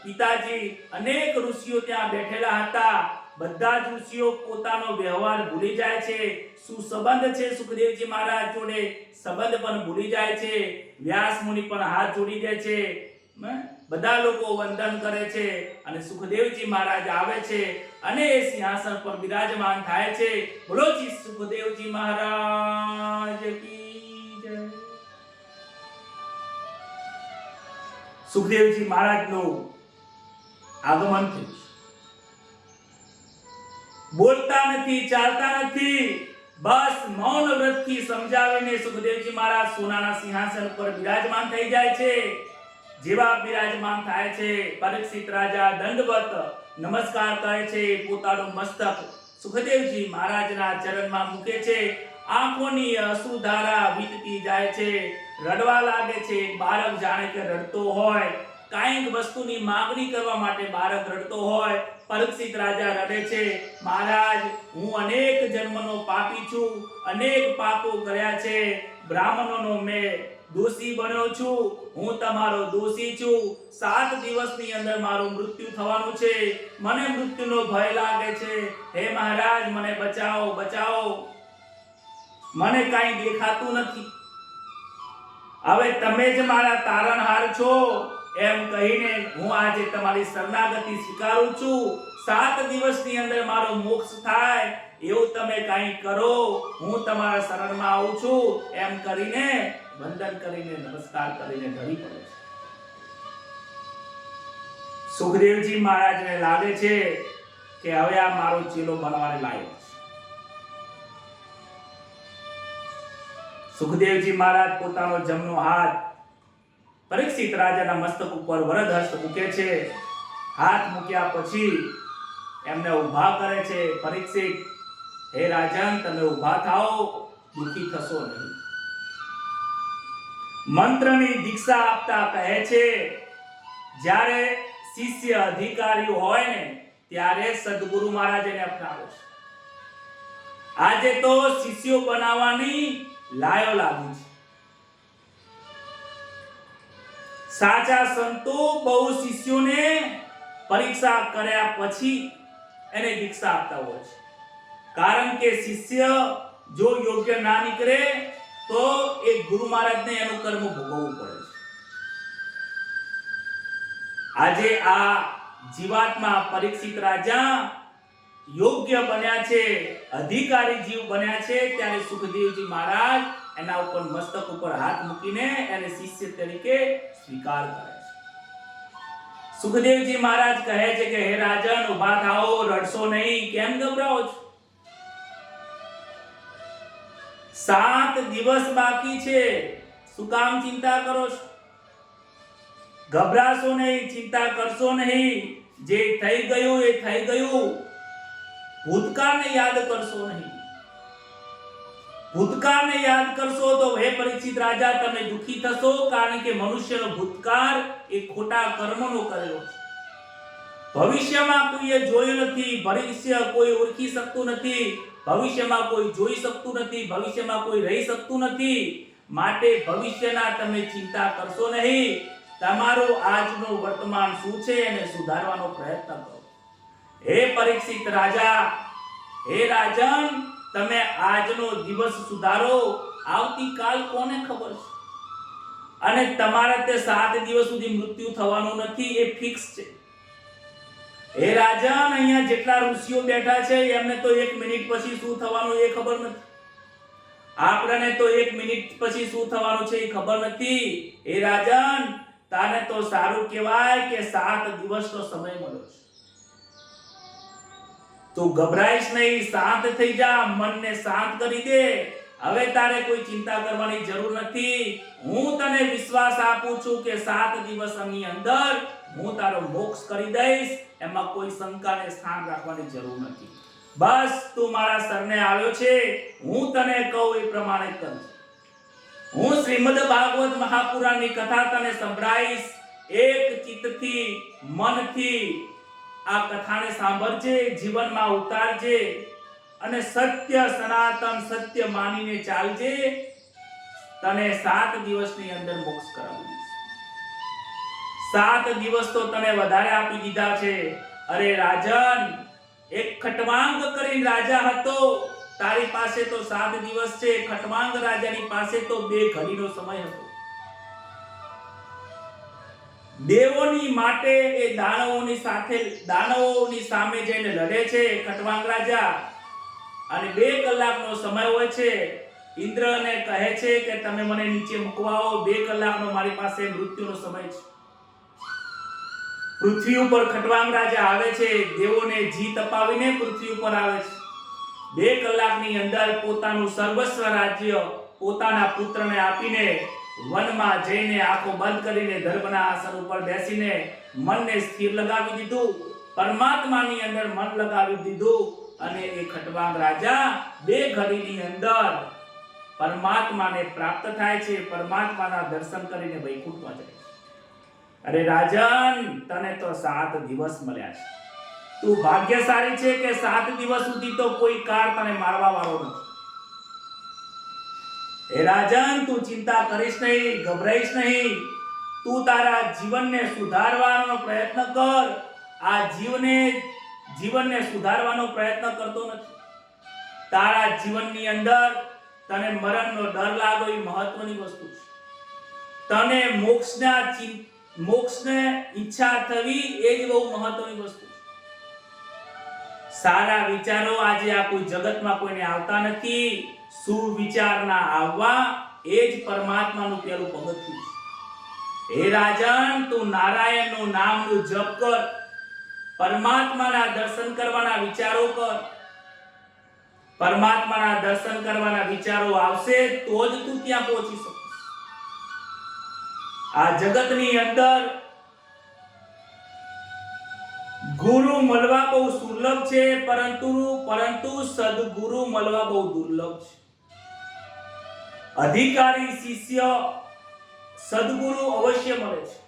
પિતાજી, અનેક ઋષિઓ ત્યાં બેઠેલા હતા. બધા જ ઋષિઓ પોતાનો વ્યવહાર ભૂલી જાય છે. શું સંબંધ છે સુખદેવજી મહારાજ જોડે, સંબંધ પણ ભૂલી જાય છે. વ્યાસ મુનિ પણ હાથ જોડી દે છે, બધા લોકો વંદન કરે છે, અને સુખદેવજી મહારાજ આવે છે અને એ સિંહાસન પર બિરાજમાન થાય છે. બોલો જી સુખદેવજી મહારાજ કી જય. સુખદેવજી મહારાજનું આગમન થયું. બોલતા નથી, ચાલતા નથી, બસ મૌન વ્રતથી સમજાવીને સુખદેવજી મહારાજ સોનાના સિંહાસન પર બિરાજમાન થઈ જાય છે. જેવા બિરાજમાન થાય છે, પરીક્ષિત રાજા દંડવત નમસ્કાર કરે છે, પોતાનું મસ્તક સુખદેવજી મહારાજના ચરણમાં મૂકે છે. આંખોની અશ્રુધારા વીતતી જાય છે, રડવા લાગે છે. બાળક જાણે કે રડતો હોય, કાંઈક વસ્તુની માંગણી કરવા માટે બાળક રડતો હોય. પરીક્ષિત રાજા રડે છે, મહારાજ હું અનેક જન્મનો પાપી છું, અનેક પાપો કર્યા છે, બ્રાહ્મણોનો મેં દોષી બન્યો છું, હું તમારો દોષી છું. 7 દિવસની અંદર મારું મૃત્યુ થવાનું છે, મને મૃત્યુનો ભય લાગે છે. હે મહારાજ મને બચાવો, બચાવો, મને કાંઈ દેખાતું નથી. હવે તમે જ મારા તારણહાર છો એમ કહીને હું આજે તમારી શરણાગતિ સ્વીકારું છું. 7 દિવસની અંદર મારો મોક્ષ થાય એવું તમે કાંઈ કરો, હું તમારા શરણમાં આવું છું. એમ કરીને વંદન કરીને નમસ્કાર કરીને ઢળી પડે છે. સુખદેવજી મહારાજને લાગે છે કે હવે આ મારો ચેલો બનવાને લાયક છે. સુખદેવજી મહારાજ પોતાનો જમણો હાથ પરીક્ષિત રાજાના મસ્તક ઉપર વરદ હસ્ત મૂકે છે. હાથ મૂક્યા પછી એમને ઊભા કરે છે. પરીક્ષિત, હે રાજન તમે ઊભા થાઓ, દુખી થશો નહીં. મંત્રની દીક્ષા આપતા કહે છે, જ્યારે શિષ્ય અધિકારી હોય ને ત્યારે સદગુરુ મહારાજ એને અપનાવે છે. આજે તો શિષ્યો બનાવવાની લાયો લાગી છે. સાચા સંતો બહુ શિષ્યોને પરીક્ષા કર્યા પછી એને દીક્ષા આપતા હોય છે. કારણ કે શિષ્ય જો યોગ્ય ના નીકળે તો એ ગુરુ મહારાજને એનું કર્મ ભોગવવું પડે છે. આજે આ જીવાત્મા પરીક્ષિત રાજા યોગ્ય બન્યા છે, અધિકારી જીવ બન્યા છે, ત્યારે સુખદેવજી મહારાજ એના ઉપર મસ્તક ઉપર હાથ મૂકીને એને શિષ્ય તરીકે સ્વીકાર કરે છે. સુખદેવજી મહારાજ કહે છે કે હે રાજન ઊભા થાઓ, રડશો નહીં, કેમ ગભરાઓ છો? 7 દિવસ બાકી છે, શું કામ ચિંતા કરો છો? ગભરાશો નહીં, ચિંતા કરશો નહીં. જે થઈ ગયું એ થઈ ગયું. ભૂતકાળને યાદ કરશો નહીં. ભૂતકાળને યાદ કરશો તો હે પરીક્ષિત રાજા તમે દુખી થશો, કારણ કે મનુષ્યનો ભૂતકાળ એ ખોટા કર્મનો કરેલો છે. ભવિષ્યમાં કોઈએ જોયું નથી, ભવિષ્ય કોઈ ઓળખી શકતું નથી, ભવિષ્યમાં કોઈ જોઈ શકતું નથી, ભવિષ્યમાં કોઈ રહી શકતું નથી. માટે ભવિષ્યના તમે ચિંતા કરશો નહીં. તમારો આજનો વર્તમાન શું છે એને સુધારવાનો પ્રયત્ન કરો. હે પરીક્ષિત રાજા હે રાજન, તમે આજનો દિવસ સુધારો, આવતીકાલ કોને ખબર છે? અને તમારે તે 7 દિવસ સુધી મૃત્યુ થવાનું નથી, એ ફિક્સ છે. હે રાજન, અહીંયા જેટલા ઋષિઓ બેઠા છે એમને તો 1 મિનિટ પછી શું થવાનું એ ખબર નથી. આપણને તો 1 મિનિટ પછી શું થવાનું છે એ ખબર નથી. હે રાજન, તાને તો સારું કહેવાય કે 7 દિવસનો સમય મળ્યો છે. તું ગભરાઈશ નહીં, શાંત થઈ જા, મનને શાંત કરી દે. હવે તારે કોઈ ચિંતા કરવાની જરૂર નથી. હું તને વિશ્વાસ આપું છું કે 7 દિવસની અંદર હું તારો મોક્ષ કરી દઈશ. એમાં કોઈ શંકાને સ્થાન રાખવાની જરૂર નથી. બસ તું મારા શરણે આવ્યો છે, હું તને કહું એ પ્રમાણે કર. હું શ્રીમદ ભાગવત મહાપુરાણની કથા તને સંભળાઈશ. એક ચિત્તથી, મનથી આ કથાને સાંભળજે, જીવનમાં ઉતારજે અને સત્ય, સનાતન સત્ય માનીને ચાલજે. તને 7 દિવસની અંદર મોક્ષ કરાવીશ. 7 દિવસ તો તને વધારે આપી દીધા છે. અરે રાજન, એક ખટવાંગ કરીને રાજા હતો, તારી પાસે તો 7 દિવસ છે. ખટવાંગ રાજાની પાસે તો 2 ઘડીનો સમય હતો. દેવોની માટે એ દાનવોની સામે જઈને લડે છે ખટવાંગ રાજા, અને 2 કલાકનો સમય હોય છે. ઇન્દ્રને કહે છે કે તમે મને નીચે મૂકવાઓ, 2 કલાકનો મારી પાસે મૃત્યુનો સમય છે. પૃથ્વી ઉપર ખટવાંગ રાજા આવે છે, દેવોને જીત અપાવીને પૃથ્વી ઉપર આવે છે. 2 કલાકની અંદર પોતાનું સર્વસ્વ રાજ્ય પોતાના પુત્રને આપીને વનમાં જઈને આંખો બંધ કરીને ધર્મના આસન ઉપર બેસીને મનને સ્થિર લગાવી દીધું, પરમાત્માની અંદર મન લગાવી દીધું, અને એ ખટવાંગ રાજા 2 ઘડીની અંદર પરમાત્માને પ્રાપ્ત થાય છે. પરમાત્માના દર્શન કરીને વૈકુંઠમાં જાય છે. અરે રાજન, તને તો 7 દિવસ મળ્યા છે. તું ભાગ્યશાળી છે કે 7 દિવસ સુધી તો કોઈ કાળ તને મારવા વાળો નથી. હે રાજન, તું ચિંતા કરીશ નહીં, ગભરાઈશ નહીં. તું તારા જીવનને સુધારવાનો પ્રયત્ન કર. આ જીવનને સુધારવાનો પ્રયત્ન કરતો નથી. તારા જીવનની અંદર તને મરણનો ડર લાગો એ મહત્વની વસ્તુ છે. તને મોક્ષને ઈચ્છા થવી એ જ બહુ મહત્વની વસ્તુ છે. સારા વિચારો આજે આ કોઈ જગતમાં કોઈને આવતા નથી. સુવિચારના આવવા એ જ પરમાત્માનું પહેલું પગથિયું છે. હે રાજન, તું નારાયણનું નામનું જપ કર, પરમાત્માના દર્શન કરવાના વિચારો કર. પરમાત્માના દર્શન કરવાના વિચારો આવશે તો જ તું ત્યાં પહોંચી શકીશ. આ જગતની અંદર ગુરુ મળવા બહુ સુલભ છે, પરંતુ સદગુરુ મળવા બહુ દુર્લભ છે. અધિકારી શિષ્ય સદગુરુ અવશ્ય મળે છે.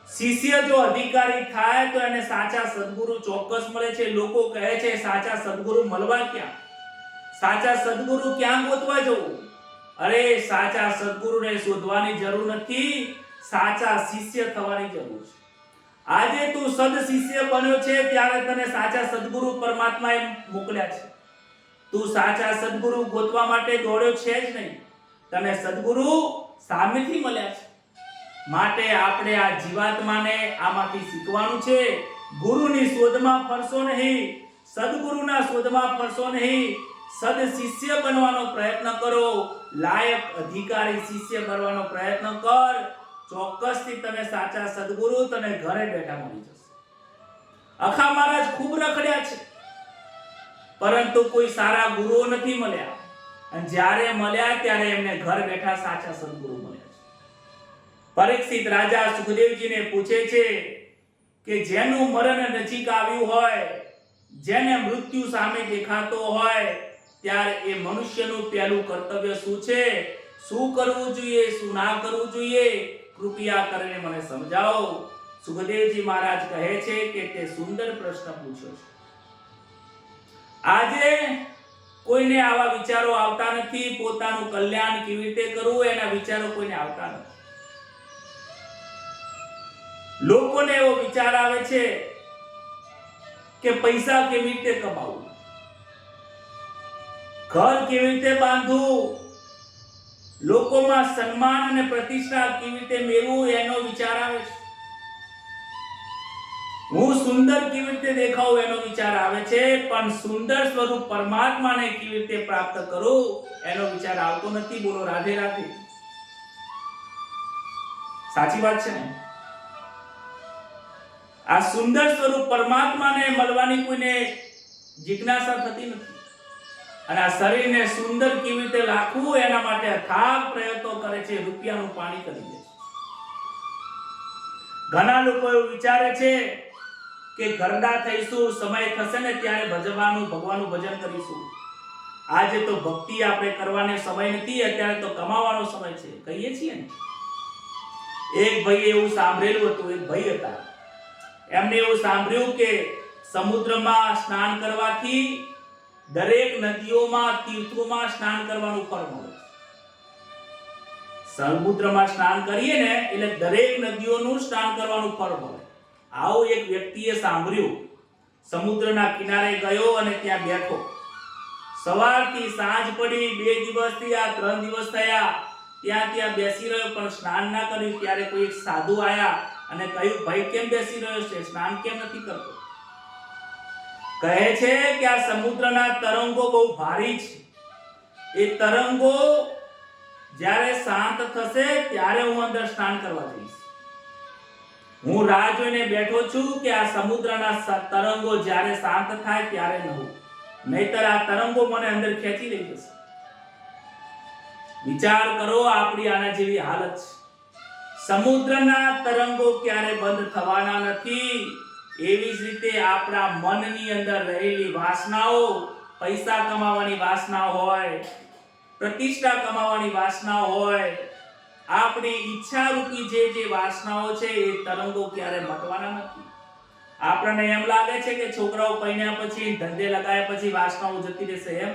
શિષ્ય જો અધિકારી થાય તો એને સાચા સદગુરુ ચોક્કસ મળે છે. લોકો કહે છે સાચા સદગુરુ મળવા ક્યાં? સાચા સદગુરુ ક્યાં ગોતવા જવું? અરે સાચા સદગુરુને શોધવાની જરૂર નથી, સાચા શિષ્ય થવાની જરૂર છે. આજે તું સદ શિષ્ય બન્યો છે ત્યારે તને સાચા સદગુરુ પરમાત્માએ મોકલ્યા છે. તું સાચા સદગુરુ ગોતવા માટે દોડ્યો છે જ નહીં, તને સદગુરુ સામેથી મળ્યા છે. માટે આપણે આ જીવાત્માને આમાંથી શીખવાનું છે. ગુરુની શોધમાં ફરશો નહીં, સદગુરુના શોધમાં ફરશો નહીં. સદ શિષ્ય બનવાનો પ્રયત્ન કરો, લાયક અધિકારી શિષ્ય બનવાનો પ્રયત્ન કર. ચોક્કસથી તને સાચા સદગુરુ તને ઘરે બેઠા મળી જશે. અખા મહારાજ ખૂબ રખડ્યા છે, પરંતુ કોઈ સારા ગુરુઓ નથી મળ્યા, અને જ્યારે મળ્યા ત્યારે એમને ઘર બેઠા સાચા સદગુરુ મળ્યા છે. પરીક્ષિત રાજા સુખદેવજીને પૂછે છે કે જેનું મરણ નજીક આવ્યું હોય, જેને મૃત્યુ સામે દેખાતો હોય, ત્યારે એ મનુષ્યનું પહેલું કર્તવ્ય શું છે? શું કરવું જોઈએ, શું ના કરવું જોઈએ? કૃપયા કરીને મને સમજાવો. સુખદેવજી મહારાજ કહે છે કે તે સુંદર પ્રશ્ન પૂછ્યો છે. આજે કોઈને આવા વિચારો આવતા નથી. પોતાનું કલ્યાણ કેવી રીતે કરવું એના વિચારો કોઈને આવતા નથી. લોકોને એવો વિચાર આવે છે કે પૈસા કેવી રીતે કમાવું, ઘર કેવી રીતે બાંધવું, લોકોમાં સન્માન અને પ્રતિષ્ઠા કેવી રીતે મેળવવું એનો વિચાર આવે છે. હું સુંદર કેવી રીતે દેખાઉં એનો વિચાર આવે છે, પણ સુંદર સ્વરૂપ પરમાત્માને કેવી રીતે પ્રાપ્ત કરું એનો વિચાર આવતો નથી. બોલો રાધે રાધે. સાચી વાત છે ને? આ સુંદર સ્વરૂપ પરમાત્માને મળવાની કોઈને જિજ્ઞાસા થતી નથી, અને આ શરીરને સુંદર કેવી રીતે રાખવું એના માટે અથાગ પ્રયત્નો કરે છે, રૂપિયાનું પાણી કરી દે છે. ઘણા લોકો એવું વિચારે છે કે ઘરડા થઈશું, સમય થશે ને ત્યારે ભગવાનનું ભજન કરીશું. આજે તો ભક્તિ આપણે કરવાનો સમય નથી, અત્યારે તો કમાવાનો સમય છે કહીએ છીએ ને. એક ભાઈ એવું સાંભળેલું હતું, એક ભાઈ હતા, એમને એવું સાંભળ્યું કે સમુદ્રમાં સ્નાન કરવાથી દરેક નદીઓમાં, તીર્થોમાં સ્નાન કરવાનું ફળ મળે. સમુદ્રમાં સ્નાન કરીએ ને એટલે દરેક નદીઓનું સ્નાન કરવાનું ફળ મળે. આવું એક વ્યક્તિએ સાંભળ્યું. સમુદ્રના કિનારે ગયો અને ત્યાં બેઠો. સવારથી સાંજ પડી, 2 દિવસ થયા, 3 દિવસ થયા, ત્યાં બેસી રહ્યો, પણ સ્નાન ના કર્યું. ત્યારે કોઈ એક સાધુ આયા અને કહ્યું, ભાઈ કેમ બેસી રહ્યો છે, સ્નાન કેમ નથી કરતો? કહે છે કે આ સમુદ્રના તરંગો બહુ ભારી છે. એ તરંગો જ્યારે શાંત થશે ત્યારે હું અંદર સ્નાન કરવા જઈશ. હું રાહ જોઈને બેઠો છું કે આ સમુદ્રના તરંગો જ્યારે શાંત થાય ત્યારે નવું, નહીતર આ તરંગો મને અંદર ખેંચી લઈ જશે. વિચાર કરો, આપણી આના જેવી હાલત છે. સમુદ્રના તરંગો ક્યારે બંધ થવાના નથી. એવી જ રીતે આપણા મનની અંદર રહેલી વાસનાઓ, પૈસા કમાવાની વાસના હોય, પ્રતિષ્ઠા કમાવાની વાસના હોય, આપણી ઈચ્છા રૂપી જે વાસનાઓ છે એ તરંગો ક્યારે મટવાના નથી. આપણને એમ લાગે છે કે છોકરાઓ પૈણ્યા પછી, ધંધે લગાવ્યા પછી વાસનાઓ જતી રહેશે. એમ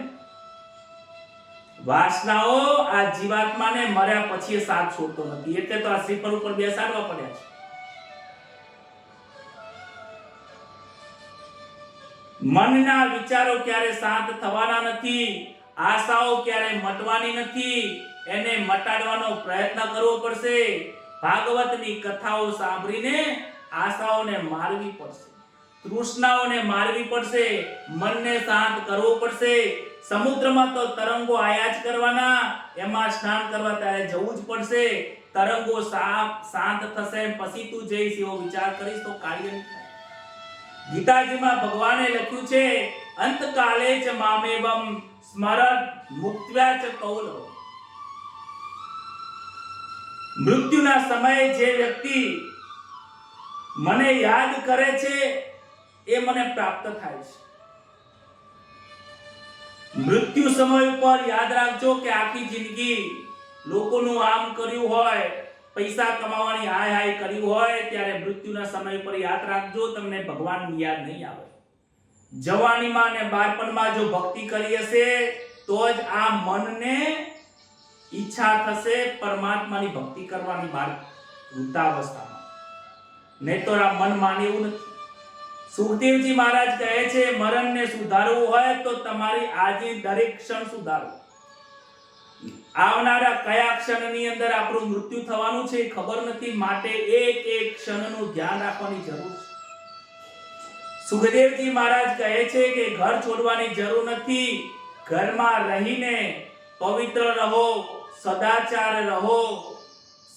વાસનાઓ આ જીવાત્માને મર્યા પછી સાથ છોડતો નથી. એટલે તો આ શ્રીફળ ઉપર બેસાડવા પડ્યા છે. મનના વિચારો ક્યારે શાંત થવાના નથી, આશાઓ ક્યારે મટવાની નથી. એને મટાડવાનો પ્રયત્ન કરવો પડશે. ભાગવતની કથાઓ સાંભળીને આશાઓને મારવી પડશે, તૃષ્ણાઓને મારવી પડશે, મનને શાંત કરવું પડશે. સમુદ્રમાં તો તરંગો આયા જ કરવાના, એમાં સ્નાન કરવા ત્યારે જવું જ પડશે. તરંગો શાંત થશે પછી તું જઈશ એવો વિચાર કરીશ તો કાર્ય નહીં થાય. ગીતાજીમાં ભગવાને લખ્યું છે, અંતકાલે ચ મામેવમ સ્મરત મુક્ત્યા ચ કૌરવ. મૃત્યુના સમયે જે વ્યક્તિ મને યાદ કરે છે એ મને પ્રાપ્ત થાય છે. મૃત્યુ સમય ઉપર યાદ રાખજો કે આખી જિંદગી લોકોનું આમ કર્યું હોય, પૈસા કમાવાની હાય હાય કર્યું હોય, ત્યારે મૃત્યુના સમય પર યાદ રાખજો, તમને ભગવાન યાદ નહીં આવે. જવાનીમાં અને બાળપણમાં જો ભક્તિ કરી હશે તો જ આ મનને ઈચ્છા થશે પરમાત્માની ભક્તિ કરવાની વૃદ્ધાવસ્થામાં, નહીં તો આ મન માને એવું નથી. સુખદેવજી મહારાજ કહે છે, મરણને સુધારવું હોય તો તમારી આજે દરેક ક્ષણ સુધારો. આવનારા કયા ક્ષણની અંદર આપણું મૃત્યુ થવાનું છે ખબર નથી, માટે એક એક ક્ષણનું ધ્યાન રાખવાની જરૂર છે. સુખદેવજી મહારાજ કહે છે કે ઘર છોડવાની જરૂર નથી, ઘરમાં રહીને પવિત્ર રહો, સદાચાર રહો,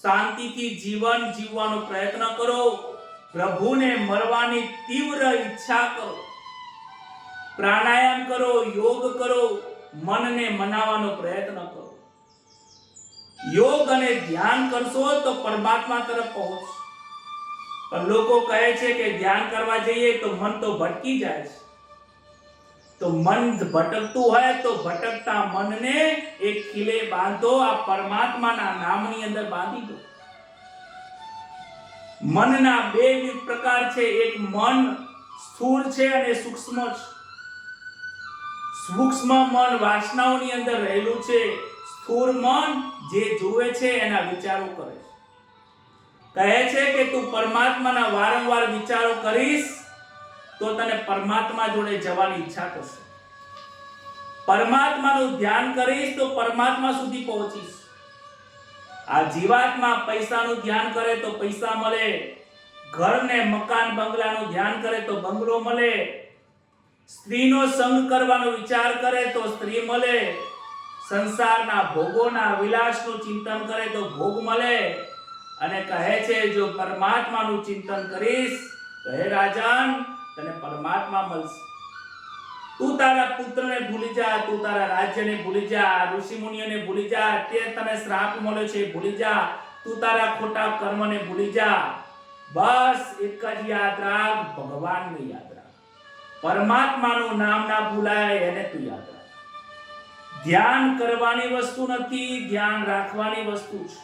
શાંતિથી જીવન જીવવાનો પ્રયત્ન કરો, પ્રભુને મળવાની તીવ્ર ઈચ્છા કરો, પ્રાણાયામ કરો, યોગ કરો, મનને મનાવવાનો પ્રયત્ન કરો. યોગ અને ધ્યાન કરશો તો પરમાત્મા તરફ પહોંચશો. પણ લોકો કહે છે કે ધ્યાન કરવા જઈએ તો મન તો ભટકી જાય છે. તો મન ભટકતું હોય તો ભટકતા મનને એક ખીલે બાંધો, આ પરમાત્માના નામની અંદર બાંધી દો. મનના બે પ્રકાર છે, એક મન સ્થૂળ છે અને સૂક્ષ્મ છે. સૂક્ષ્મ મન વાસનાઓની અંદર રહેલું છે, સ્થૂળ મન જે જુએ છે એના વિચારો કરે છે. કહે છે કે તું પરમાત્માના વારંવાર વિચારો કરીશ તો તને પરમાત્મા જોડે જવાની ઈચ્છા થશે. પરમાત્માનું ધ્યાન કરીશ તો પરમાત્મા સુધી પહોંચીશ. આ જીવાત્મા પૈસાનું ધ્યાન કરે તો પૈસા મળે, ઘર ને મકાન બંગલાનું ધ્યાન કરે તો બંગલો મળે, સ્ત્રીનો સંગ કરવાનો વિચાર કરે તો સ્ત્રી મળે, સંસારના ભોગોના વિલાસનું ચિંતન કરે તો ભોગ મળે. અને કહે છે જો પરમાત્માનું ચિંતન કરીશ તો હે રાજન તને પરમાત્મા મળશે. તું તારા પુત્રને ભૂલી જા, તું તારા રાજ્યને ભૂલી જા, ઋષિ મુનિઓને ભૂલી જા, તે તને શ્રાપ મળ્યો છે ભૂલી જા, તું તારા ખોટા કર્મને ભૂલી જા. બસ એક જ યાદ રાખ, ભગવાનને યાદ રાખ. પરમાત્માનું નામ ના ભૂલાય એને તું યાદ રાખ. ધ્યાન કરવાની વસ્તુ નથી, ધ્યાન રાખવાની વસ્તુ છે.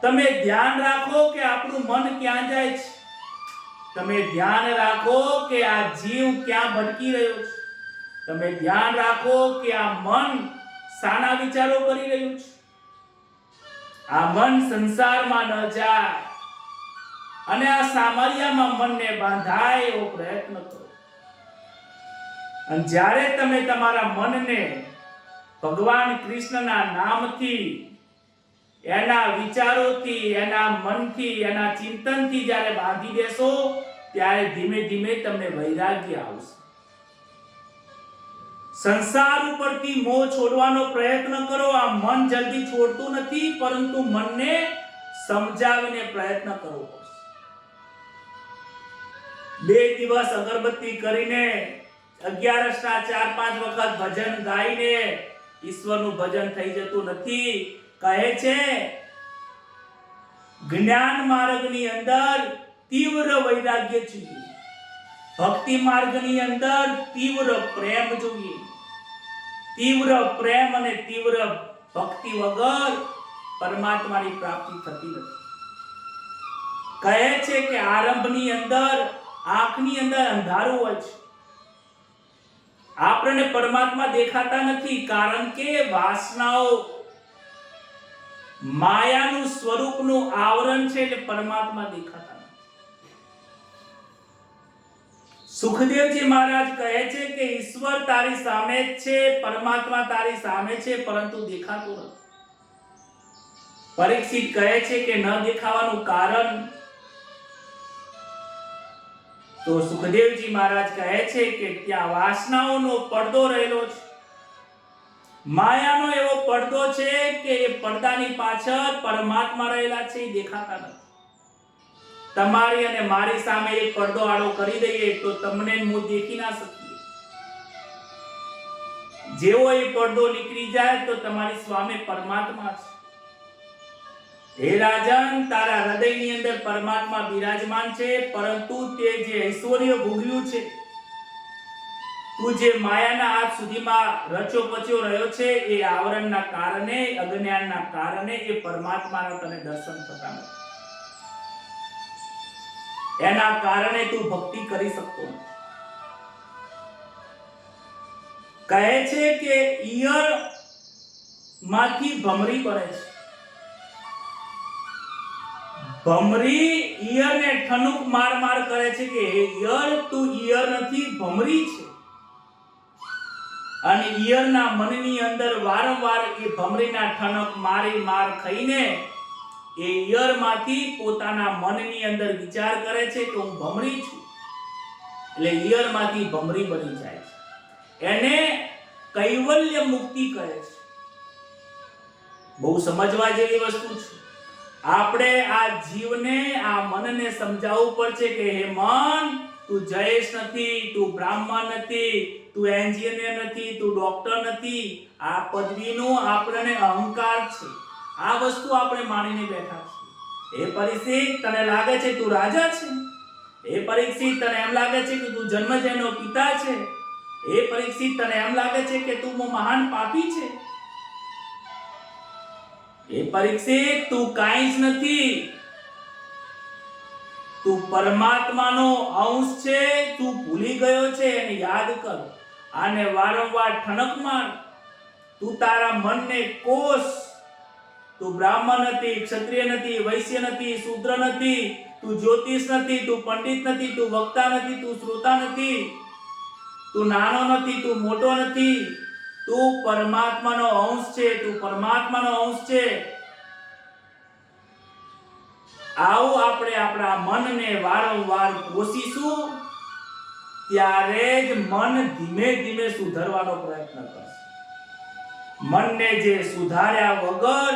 તમે ધ્યાન રાખો કે આપણું મન ક્યાં જાય છે. તમે ધ્યાન રાખો કે આ જીવ ક્યાં ભટકી રહ્યો છે. તમે ધ્યાન રાખો કે આ મન સાના વિચારો કરી રહ્યું છે. આ મન સંસારમાં ન જાય અને આ સામર્યામાં મનને બાંધાય એવો પ્રયત્ન કરો. અને જ્યારે તમે તમારા મનને ભગવાન કૃષ્ણના નામથી, એના વિચારોથી, એના મનથી, એના ચિંતનથી જ્યારે બાંધી દેશો ત્યારે ધીમે ધીમે તમને વૈરાગ્ય આવશે. સંસાર ઉપરથી મોહ છોડવાનો પ્રયત્ન કરો. આ મન જલ્દી છોડતું નથી, પરંતુ મનને સમજાવીને પ્રયત્ન કરવો પડશે. 2 દિવસ અગરબત્તી કરીને 11ના 4-5 વખત ભજન ગાઈને ઈશ્વરનું ભજન થઈ જતું નથી. કહે છે જ્ઞાન માર્ગની અંદર તીવ્ર વૈરાગ્ય જોઈએ, ભક્તિ માર્ગની અંદર તીવ્ર પ્રેમ જોઈએ. તીવ્ર પ્રેમ અને તીવ્ર ભક્તિ વગર પરમાત્માની પ્રાપ્તિ થતી નથી. કહે છે કે આરંભની અંદર આંખની અંદર અંધારું હોય છે. આપણને પરમાત્મા દેખાતા નથી, કારણ કે વાસનાઓ માયાનું સ્વરૂપનું આવરણ છે, એટલે પરમાત્મા દેખાતા નથી. સુખદેવજી મહારાજ કહે છે કે ઈશ્વર તારી સામે જ છે, પરમાત્મા તારી સામે છે, પરંતુ દેખાતું નથી. પરીક્ષિત કહે છે કે ન દેખાવાનું કારણ, તો સુખદેવજી મહારાજ કહે છે કે ત્યાં વાસનાઓનો પડદો રહેલો છે. માયાનો એવો પડદો છે કે એ પડદાની પાછળ પરમાત્મા રહેલા છે, એ દેખાતા નથી. તમારી અને મારી સામે એક પડદો આડો કરી દઈએ તો તમને હું દેખી ના શકીએ. જેવો એ પડદો નીકળી જાય તો તમારી સામે પરમાત્મા છે. હે રાજન, તારા હૃદયની અંદર પરમાત્મા બિરાજમાન છે, પરંતુ તે જે ઐશ્વર્ય ભોગવ્યું છે, તું જે માયાના હાથ સુધીમાં રચ્યો પચ્યો રહ્યો છે, એ આવરણના કારણે, અજ્ઞાનના કારણે એ પરમાત્માના તને દર્શન થતા નથી. એના કારણે તું ભક્તિ કરી શકતો નથી. કહે છે કે ઈયળ માંથી ભમરી બને છે. ભમરી ઈયળને ઠનુક માર માર કરે છે કે હે ઈયળ, તું ઈયળ નથી, ભમરી છે. અને ઈયળના મનની અંદર વારંવાર એ ભમરીના ઠનક મારી માર ખાઈને એ ઈયળમાંથી પોતાના મનની અંદર વિચાર કરે છે કે હું ભમરી છું, એટલે ઈયળમાંથી ભમરી બની જાય છે. એને કૈવલ્ય મુક્તિ કહે છે. બહુ સમજવા જેવી વસ્તુ છે. આપણે આ જીવને, આ મનને સમજાવવું પડશે કે હે મન, તું જયેશ નથી, તું બ્રાહ્મણ નથી, તું એન્જિનિયર નથી, તું ડોક્ટર નથી. આ પદવીનો આપણને અહંકાર છે. આ વસ્તુ આપણે માનીને બેઠા છીએ. એ પરીક્ષિત, તને લાગે છે તું રાજા છે. એ પરીક્ષિત, તને એમ લાગે છે કે તું જન્મજયનો પિતા છે. એ પરીક્ષિત, તને એમ લાગે છે કે તું મહાન પાપી છે. એ પરીક્ષિત, તું કાંઈ જ નથી. તું પરમાત્માનો અંશ છે. તું ભૂલી ગયો છે, એને યાદ કર. આને વારંવાર ઠનક માર. તું તારા મનને કોષ. તું બ્રાહ્મણ નથી, ક્ષત્રિય નથી, વૈશ્ય નથી, શૂદ્ર નથી, તું જ્યોતિષ નથી, તું પંડિત નથી, તું વક્તા નથી, તું શ્રોતા નથી. તું નાનો નથી, તું મોટો નથી, તું પરમાત્માનો અંશ છે, તું પરમાત્માનો અંશ છે. આવું આપણે આપણા મનને વારંવાર કોશીશું, ત્યારે જ મન ધીમે ધીમે સુધારવાનો પ્રયત્ન કરશે. મનને જે સુધાર્યા વગર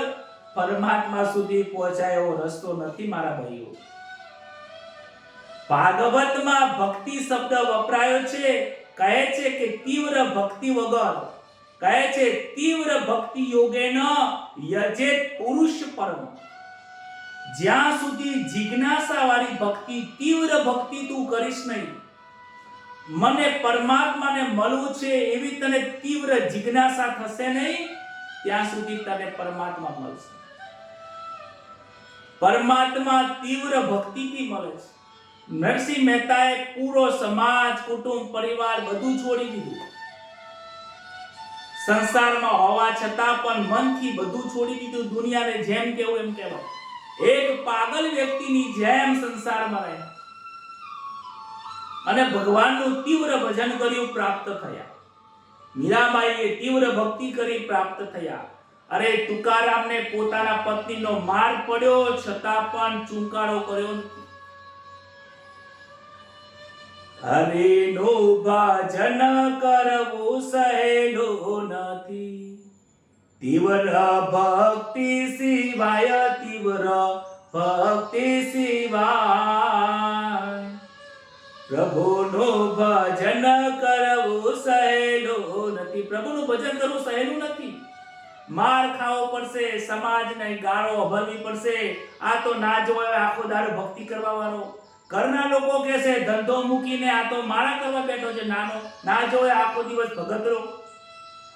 પરમાત્મા સુધી પહોંચાય એવો રસ્તો નથી મારા ભાઈઓ. ભાગવતમાં ભક્તિ શબ્દ વપરાયો છે. કહે છે કે તીવ્ર ભક્તિ વગર, કહે છે તીવ્ર ભક્તિ યોગેન યજેત પુરુષ પરમ. જ્યાં સુધી જિજ્ઞાસા વાળી ભક્તિ, તીવ્ર ભક્તિ તું કરીશ નહીં, મને પરમાત્માને મળવું છે એવી તને તીવ્ર જિજ્ઞાસા થશે નહીં, ત્યાં સુધી તને પરમાત્મા મળશે. પરમાત્મા તીવ્ર ભક્તિથી મળે છે. નરસિંહ મહેતાએ પૂરો સમાજ, કુટુંબ, પરિવાર બધું છોડી દીધું. સંસારમાં હોવા છતાં પણ મનથી બધું છોડી દીધું. દુનિયાને જેમ કેવું એમ કહેવાય. એક પાગલ વ્યક્તિની જેમ સંસારમાં રહ્યા અને ભગવાનનું તીવ્ર ભજન કર્યું, પ્રાપ્ત થયા. મીરાબાઈએ તીવ્ર ભક્તિ કરી, પ્રાપ્ત થયા. અરે તુકારામને પોતાના પત્નીનો માર પડ્યો છતાં પણ ચૂંકારો કર્યો નથી. હરિનું ભજન કરવું સહેલું નથી, તીવ્ર ભક્તિ સિવાય, તીવ્ર ભક્તિ સિવાય. પ્રભુનું ભજન કરવું સહેલું નથી, પ્રભુનું ભજન કરવું સહેલું નથી. માર ખાવો પડશે, સમાજને ગાળો અભરવી પડશે. આ તો ના જોવાય આખો દાડો ભક્તિ કરવા વાળો. ઘરના લોકો કહે છે ધંધો મૂકીને આ તો માળા કરવા બેઠો છે, નાનો ના જોવાય આખો દિવસ ભગતરો.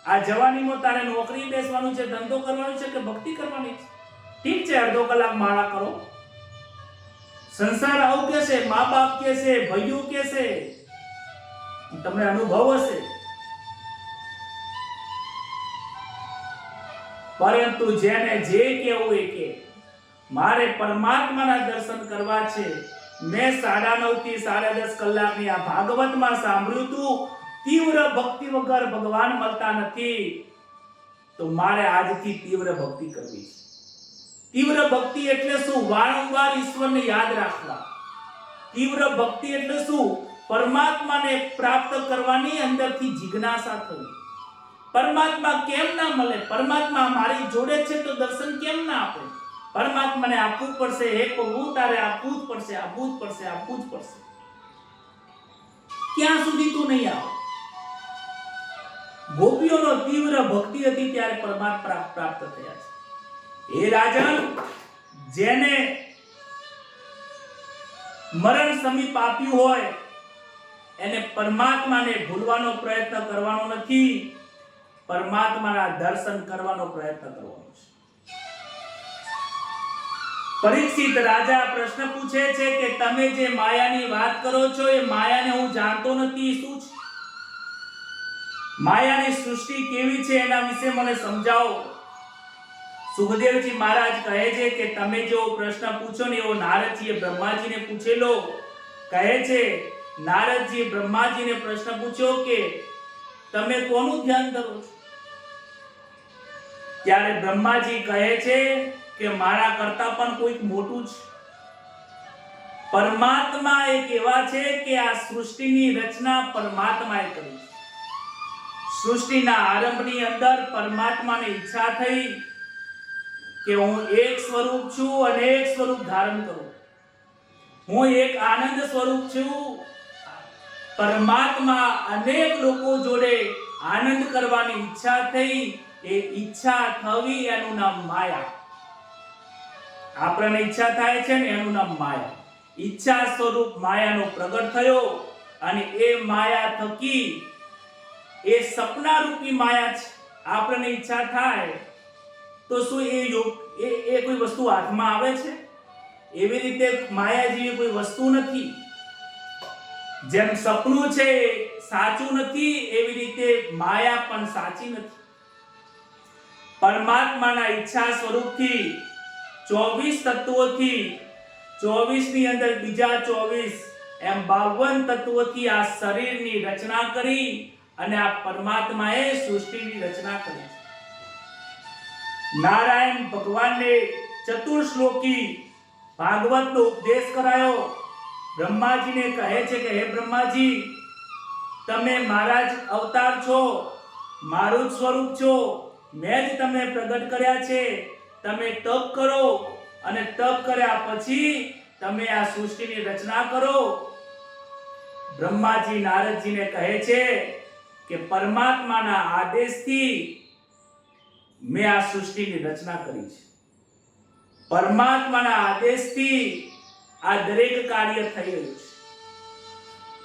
આ જવાનીમાં તારે નોકરી બેસવાનું છે, ધંધો કરવાનો છે કે ભક્તિ કરવાની છે? ઠીક છે, અડધો કલાક માળા કરો. સંસાર આવું કે છે, મા બાપ કે છે, ભાઈઓ કે છે, તમને અનુભવ હશે. પરંતુ જેને જે કેવું એ કે, મારે પરમાત્માના દર્શન કરવા છે. મેં 9:30 થી 10:30 કલાકની આ ભાગવતમાં સાંભળ્યું હતું, તીવ્ર ભક્તિ વગર ભગવાન મળતા નથી. તો મારે આજથી તીવ્ર ભક્તિ કરવી છે. તીવ્ર ભક્તિ એટલે શું? વારંવાર ઈશ્વરને યાદ રાખવા. તીવ્ર ભક્તિ એટલે શું? પરમાત્માને પ્રાપ્ત કરવાની અંદરથી જિજ્ઞાસા થવી. પરમાત્મા કેમ ના મળે? પરમાત્મા મારી જોડે છે તો દર્શન કેમ ના આપે? પરમાત્માને આપવું પડશે. હે પ્રભુ, તારે આપવું જ પડશે, આપવું જ પડશે, આપવું જ પડશે. ક્યાં સુધી તું નહીં આવ? ગોપીઓનો તીવ્ર ભક્તિ હતી ત્યારે પરમાત્મા પ્રાપ્ત થયા છે. એ રાજન, જેને મરણ સમીપ આપ્યું હોય એને પરમાત્માને ભૂલવાનો પ્રયત્ન કરવાનો નથી, પરમાત્માના દર્શન કરવાનો પ્રયત્ન કરવાનો છે. પરીક્ષિત રાજા પ્રશ્ન પૂછે છે કે તમે જે માયાની વાત કરો છો એ માયાને હું જાણતો નથી, શું છે? માયાની સૃષ્ટિ કેવી છે એના વિશે મને સમજાવો. સુખદેવજી મહારાજ કહે છે કે તમે જો પ્રશ્ન પૂછો ને એવો નારદજીએ બ્રહ્માજીને પૂછેલો. કહે છે નારદજી બ્રહ્માજીને પ્રશ્ન પૂછ્યો કે તમે કોનું ધ્યાન કરો છો? ત્યારે બ્રહ્માજી કહે છે કે મારા કરતા પણ કોઈક મોટું છે. પરમાત્મા એક એવા છે કે આ સૃષ્ટિની રચના પરમાત્માએ કરી છે. સૃષ્ટિના આરંભની અંદર પરમાત્માને ઈચ્છા થઈ કે હું એક સ્વરૂપ છું, અનેક સ્વરૂપ ધારણ કરું. હું એક આનંદ સ્વરૂપ છું. પરમાત્મા અનેક લોકો જોડે આનંદ કરવાની ઈચ્છા થઈ. એ ઈચ્છા થવી એનું નામ માયા. આપણને ઈચ્છા થાય છે ને એનું નામ માયા. ઈચ્છા સ્વરૂપ માયાનો પ્રગટ થયો અને એ માયા થકી એ સપના રૂપી માયા છે. આપણને ઈચ્છા થાય તો શું એ કોઈ વસ્તુ હાથમાં આવે છે? એવી રીતે માયા જેવી કોઈ વસ્તુ નથી. જેમ સપનું છે સાચું નથી, એવી રીતે માયા પણ સાચી નથી. પરમાત્માના ઈચ્છા સ્વરૂપથી 24 તત્વોથી 24 ની અંદર બીજા 24 એમ 52 તત્વોથી આ શરીરની રચના કરી અને આ પરમાત્માએ સૃષ્ટિની રચના કરી છે. નારાયણ ભગવાનને ચતુર્શ્લોકી ભાગવતનો ઉપદેશ કરાયો. બ્રહ્માજીને કહે છે કે હે બ્રહ્માજી, તમે મારા જ અવતાર છો, મારું જ સ્વરૂપ છો, મેં જ તમને પ્રગટ કર્યા છે. તમે તપ કરો અને તપ કર્યા પછી તમે આ સૃષ્ટિની રચના કરો. બ્રહ્માજી નારદજીને કહે છે કે પરમાત્માના આદેશથી મેં આ સૃષ્ટિની રચના કરી છે. પરમાત્માના આદેશથી આ દરેક કાર્ય થઈ રહ્યું છે.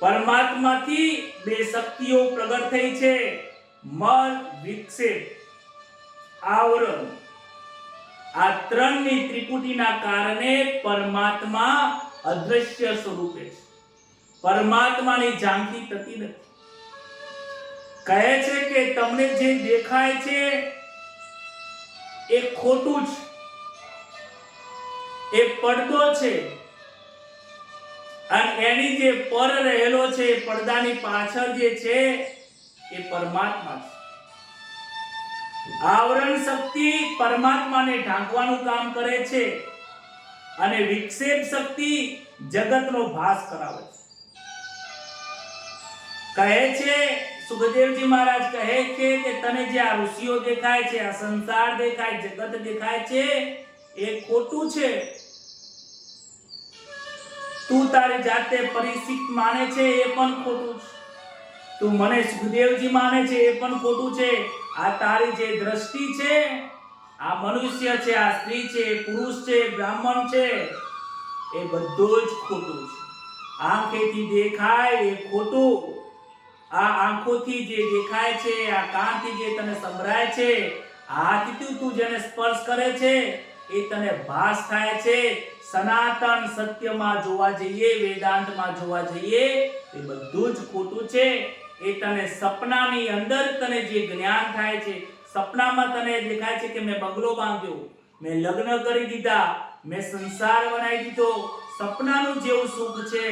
પરમાત્માથી બે શક્તિઓ પ્રગટ થઈ છે, મન, વિક્ષેપ, આવરણ. આ ત્રણની ત્રિપુટીના કારણે પરમાત્મા અદ્રશ્ય સ્વરૂપે છે. પરમાત્માની ઝાંખી થતી નથી. કહે છે કે તમને જે દેખાય છે એ ખોટું છે, એ પડદો છે, અને એની જે પર રહેલો છે, પડદાની પાછળ જે છે એ પરમાત્મા છે. આવરણ શક્તિ પરમાત્માને ઢાંકવાનું કામ કરે છે અને વિક્ષેપ શક્તિ જગતનો ભાસ કરાવે છે. કહે છે સુખદેવજી મહારાજ કહે છે કે તને જે આ ઋષિઓ દેખાય છે, આ સંસાર દેખાય, જગત દેખાય છે, એ ખોટું છે. તું તારી જાતે પરિસ્થિત માને છે એ પણ ખોટું છે. તું મને સુખદેવજી માને છે એ પણ ખોટું છે. આ તારી જે દ્રષ્ટિ છે, આ મનુષ્ય છે, આ સ્ત્રી છે, પુરુષ છે, બ્રાહ્મણ છે, એ બધું જ ખોટું છે. આંખેથી દેખાય એ ખોટું. આ આંખોથી જે દેખાય છે, આ કાનથી જે તને સંભળાય છે, હાથથી તું જેને સ્પર્શ કરે છે એ તને ભાસ થાય છે. સનાતન સત્યમાં જોવા જઈએ, વેદાંતમાં જોવા જઈએ, એ બધું જ ખોટું છે. એ તને સપનાની અંદર તને જે જ્ઞાન થાય છે, સપનામાં તને દેખાય છે કે મેં બંગલો બાંધ્યો, મેં લગ્ન કરી દીધા, મેં સંસાર બનાવી દીધો. સપનાનું જેવું સુખ છે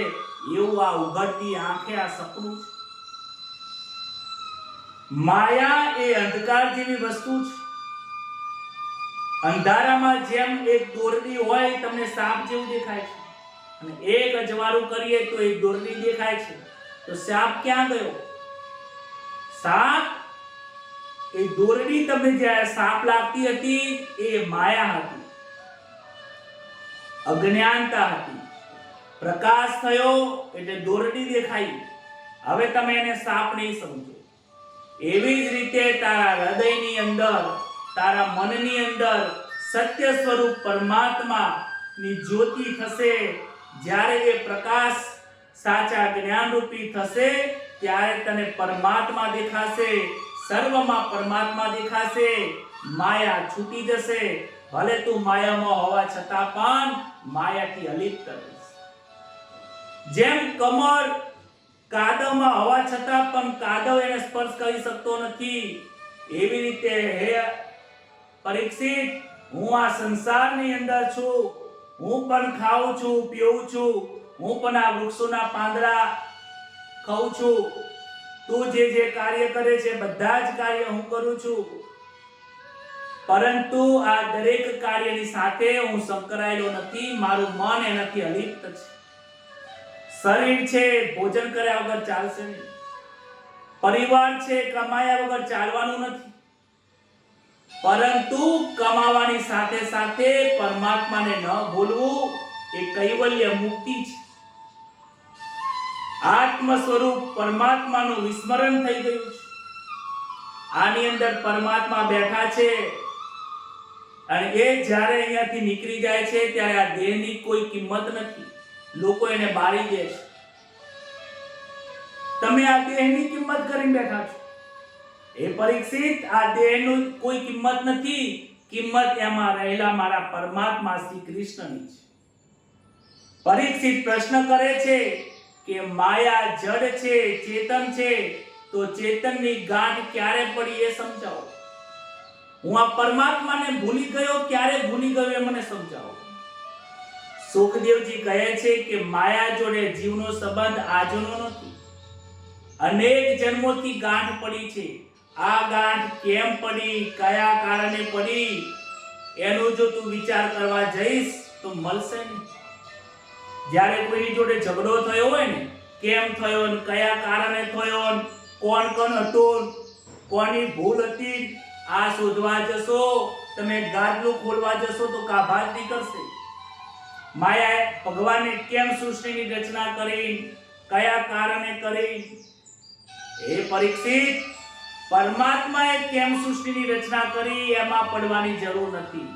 એવું આ ઉઘડતી આંખે આ સપનું છે. માયા એ અંધકાર જેવી વસ્તુ છે. અંધારામાં જેમ એક દોરડી હોય તમને સાપ જેવું દેખાય છે, અને એક અજવાળું કરીએ તો એક દોરડી દેખાય છે. તો સાપ ક્યાં ગયો? સાપ એ દોરડી તમને જે સાપ લાગતી હતી એ માયા હતી, અજ્ઞાનતા હતી. પ્રકાશ થયો એટલે દોરડી દેખાઈ. હવે તમે એને સાપ નહીં સમજો. એવી જ રીતે તારા હૃદયની અંદર, તારા મનની અંદર સત્ય સ્વરૂપ પરમાત્માની જ્યોતિ થશે. જ્યારે એ પ્રકાશ સાચા જ્ઞાન રૂપી થશે ત્યારે તને પરમાત્મા દેખાશે, સર્વમાં પરમાત્મા દેખાશે. માયા છૂટી જશે. ભલે તું માયામાં હોવા છતાં પણ માયાથી અલિપ્ત રહીશ. જેમ કમળ કાદવમાં હોવા છતાં પણ કાદવ એને સ્પર્શ કરી શકતો નથી, એવી રીતે હે પરીક્ષિત, હું આ સંસારની અંદર છું. હું પણ ખાઉં છું, પીઉં છું, હું પણ આ વૃક્ષોના પાંદડા ખાઉં છું. તું જે કાર્ય કરે છે બધા જ કાર્ય હું કરું છું, પરંતુ આ દરેક કાર્યની સાથે હું સંકળાયેલો નથી. મારું મન એનાથી અલિપ્ત છે. શરીર છે, ભોજન કર્યા વગર ચાલશે નહીં. પરિવાર છે, કમાયા વગર ચાલવાનું નથી. પરંતુ કમાવાની સાથે સાથે પરમાત્માને ન ભૂલવું એ કૈવલ્ય મુક્તિ છે. આત્મ સ્વરૂપ પરમાત્માનું વિસ્મરણ થઈ ગયું છે. આની અંદર પરમાત્મા બેઠા છે, અને એ જ્યારે અહીંયાથી નીકળી જાય છે ત્યારે આ દેહની કોઈ કિંમત નથી. લોકો એને બાળી દે છે. તમે આ દેહની કિંમત કરીને બેઠા છો. એ પરીક્ષિત, આ દેહનું કોઈ કિંમત નથી. કિંમત એમાં રહેલા મારા પરમાત્મા શ્રી કૃષ્ણની છે. પરીક્ષિત પ્રશ્ન કરે છે કે માયા જડ છે, ચેતન છે, તો ચેતનની ગાંઠ ક્યારે પડી એ સમજાવો. હું આ પરમાત્માને ભૂલી ગયો, ક્યારે ભૂલી ગયો એ મને સમજાવો. સુખદેવજી કહે છે કે માયા જોડે જીવનો સંબંધ આજનો નથી, અનેક જન્મોથી ગાંઠ પડી છે. આ ગાંઠ કેમ પડી, કયા કારણે પડી, એનો જો તું વિચાર કરવા જઈશ તો મળશે નહીં. જ્યારે કોઈની જોડે ઝઘડો થયો હોય ને, કેમ થયો ને કયા કારણે થયો ને કોણ કોણ હતો, કોની ભૂલ હતી, આ શોધવા જશો તમે, ગાદલું ખોલવા જશો તો કાભાજ નીકળશે. માયાએ ભગવાને કેમ સૃષ્ટિની રચના કરી, કયા કારણે કરી, એ પરીક્ષિત પરમાત્માએ કેમ સૃષ્ટિની રચના કરી એમાં પડવાની જરૂર નથી.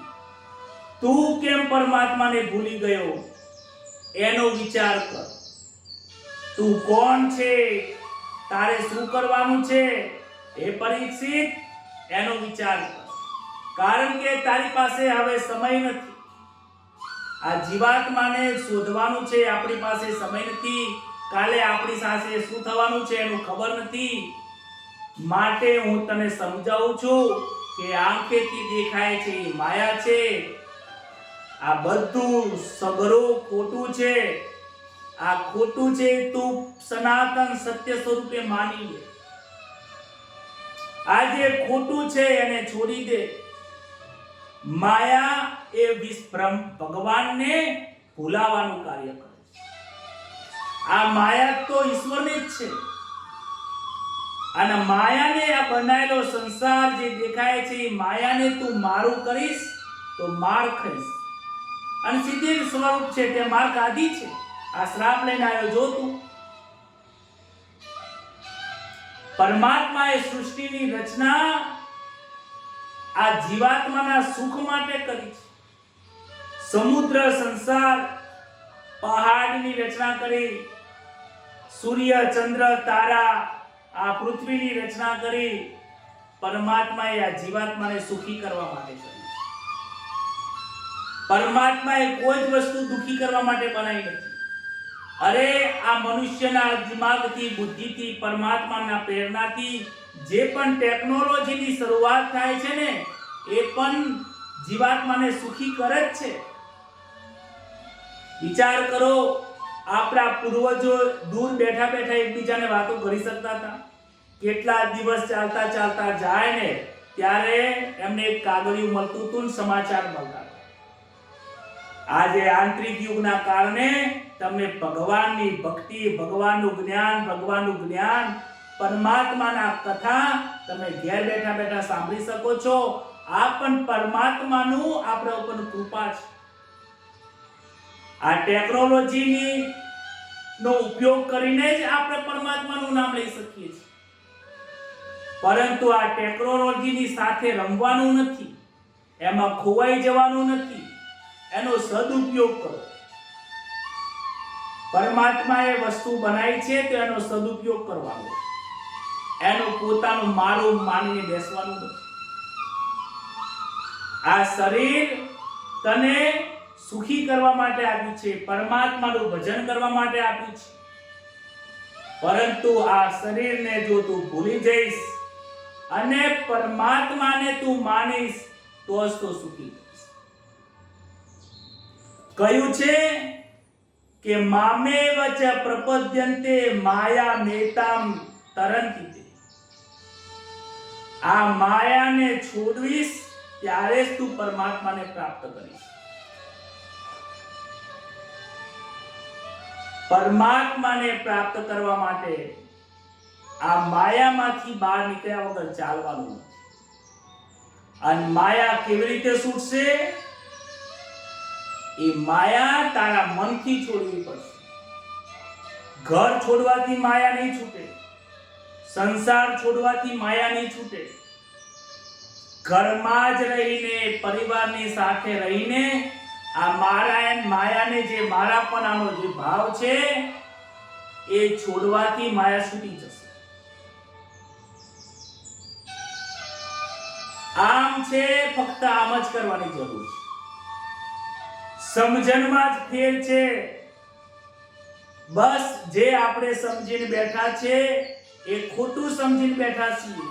તું કેમ પરમાત્માને ભૂલી ગયો એનો વિચાર કર. તું કોણ છે, તારે શું કરવાનું છે, એ પરીક્ષિત એનો વિચાર કર. કારણ કે તારી પાસે હવે સમય નથી. આ જીવાત્માને શોધવાનું છે, આપણી પાસે સમય નથી. કાલે આપણી સાથે શું થવાનું છે એનું ખબર નથી. માટે હું તને સમજાવું છું કે આંખેથી દેખાય છે એ માયા છે. આ બધું સગરું ખોટું છે. આ ખોટું છે, તું સનાતન સત્ય સ્વરૂપે માની લે. આ જે ખોટું છે એને છોડી દે. માયા એ વિસ્ભ્રમ ભગવાનને ભૂલાવાનું કાર્ય કરે છે. આ માયા તો ઈશ્વરની જ છે. અને માયાને આ બનાવેલો સંસાર જે દેખાય છે એ માયાને તું મારું કરીશ તો માર ખાઈશ. અને સીધી સ્વરૂપ છે તે માર કાઢી છે. આ શ્રાપ લઈને આવ્યો જો તું. પરમાત્માએ સૃષ્ટિની રચના આ જીવાત્માના સુખ માટે કરી છે. સમુદ્ર, સંસાર, પહાડની રચના કરી, સૂર્ય, ચંદ્ર, તારા, આ પૃથ્વીની રચના કરી. પરમાત્માએ આ જીવાત્માને સુખી કરવા માટે કરી. પરમાત્માએ કોઈ જ વસ્તુ દુખી કરવા માટે બનાવી નથી. અરે આ મનુષ્યના દિમાગથી, બુદ્ધિથી, પરમાત્માના પ્રેરણાથી જે પણ ટેકનોલોજીની શરૂઆત થાય છે ને એ પણ જીવાત્માને સુખી કરે જ છે. વિચાર કરો, આપણા પૂર્વજો દૂર બેઠા બેઠા એકબીજાને વાતો કરી શકતા હતા. કેટલા દિવસ ચાલતા ચાલતા જાય ને ત્યારે એમને એક કાગળિયું મળતું હતું ને સમાચાર મળતા હતા. આજે આંતરિક યુગના કારણે તમને ભગવાનની ભક્તિ, ભગવાનનું જ્ઞાન, પરમાત્માના કથા તમે ઘેર બેઠા બેઠા સાંભળી શકો છો. આ પણ પરમાત્માનું આપણા ઉપર કૃપા છે. આ ટેકનોલોજીની નો ઉપયોગ કરીને જ આપણે પરમાત્માનું નામ લઈ શકીએ છીએ. પરંતુ આ ટેકનોલોજીની સાથે રમવાનું નથી, એમાં ખોવાઈ જવાનું નથી. એનો સદુપયોગ કરો. પરમાત્માએ વસ્તુ બનાવી છે તો એનો સદુપયોગ કરવાનો. એનું પોતાનું મારું માનીને બેસવાનું નથી. આ શરીર તને સુખી કરવા માટે આપ્યું છે, પરમાત્માનું ભજન કરવા માટે આપ્યું છે. પરંતુ આ શરીરને જો તું ભૂલી જઈશ અને પરમાત્માને તું માનીશ તો જ તો સુખી થઈશ. કહ્યું છે કે મામેવ ચ પ્રપદ્યન્તે માયા મેતામ તરંતિ. આ માયાને છોડવીશ ત્યારે જ તું પરમાત્માને પ્રાપ્ત કરીશ. પરમાત્માને પ્રાપ્ત કરવા માટે આ માયામાંથી બહાર નીકળ્યા વગર ચાલવાનું નથી. અને માયા કેવી રીતે છૂટશે? એ માયા તારા મનથી છોડવી પડશે. ઘર છોડવાથી માયા નહીં છૂટે, સંસાર છોડવાથી માયા નહીં છૂટે. ઘરમાં જ રહીને, પરિવારની સાથે રહીને આ માયાને જે મારાપણાનો જે ભાવ છે એ છોડવાથી માયા છૂટી જશે. આમ છે, ફક્ત આમ જ કરવાની જરૂર છે. સમજણમાં જ ફેર છે. બસ જે આપણે સમજીને બેઠા છે એ ખોટું સમજીને બેઠા છીએ,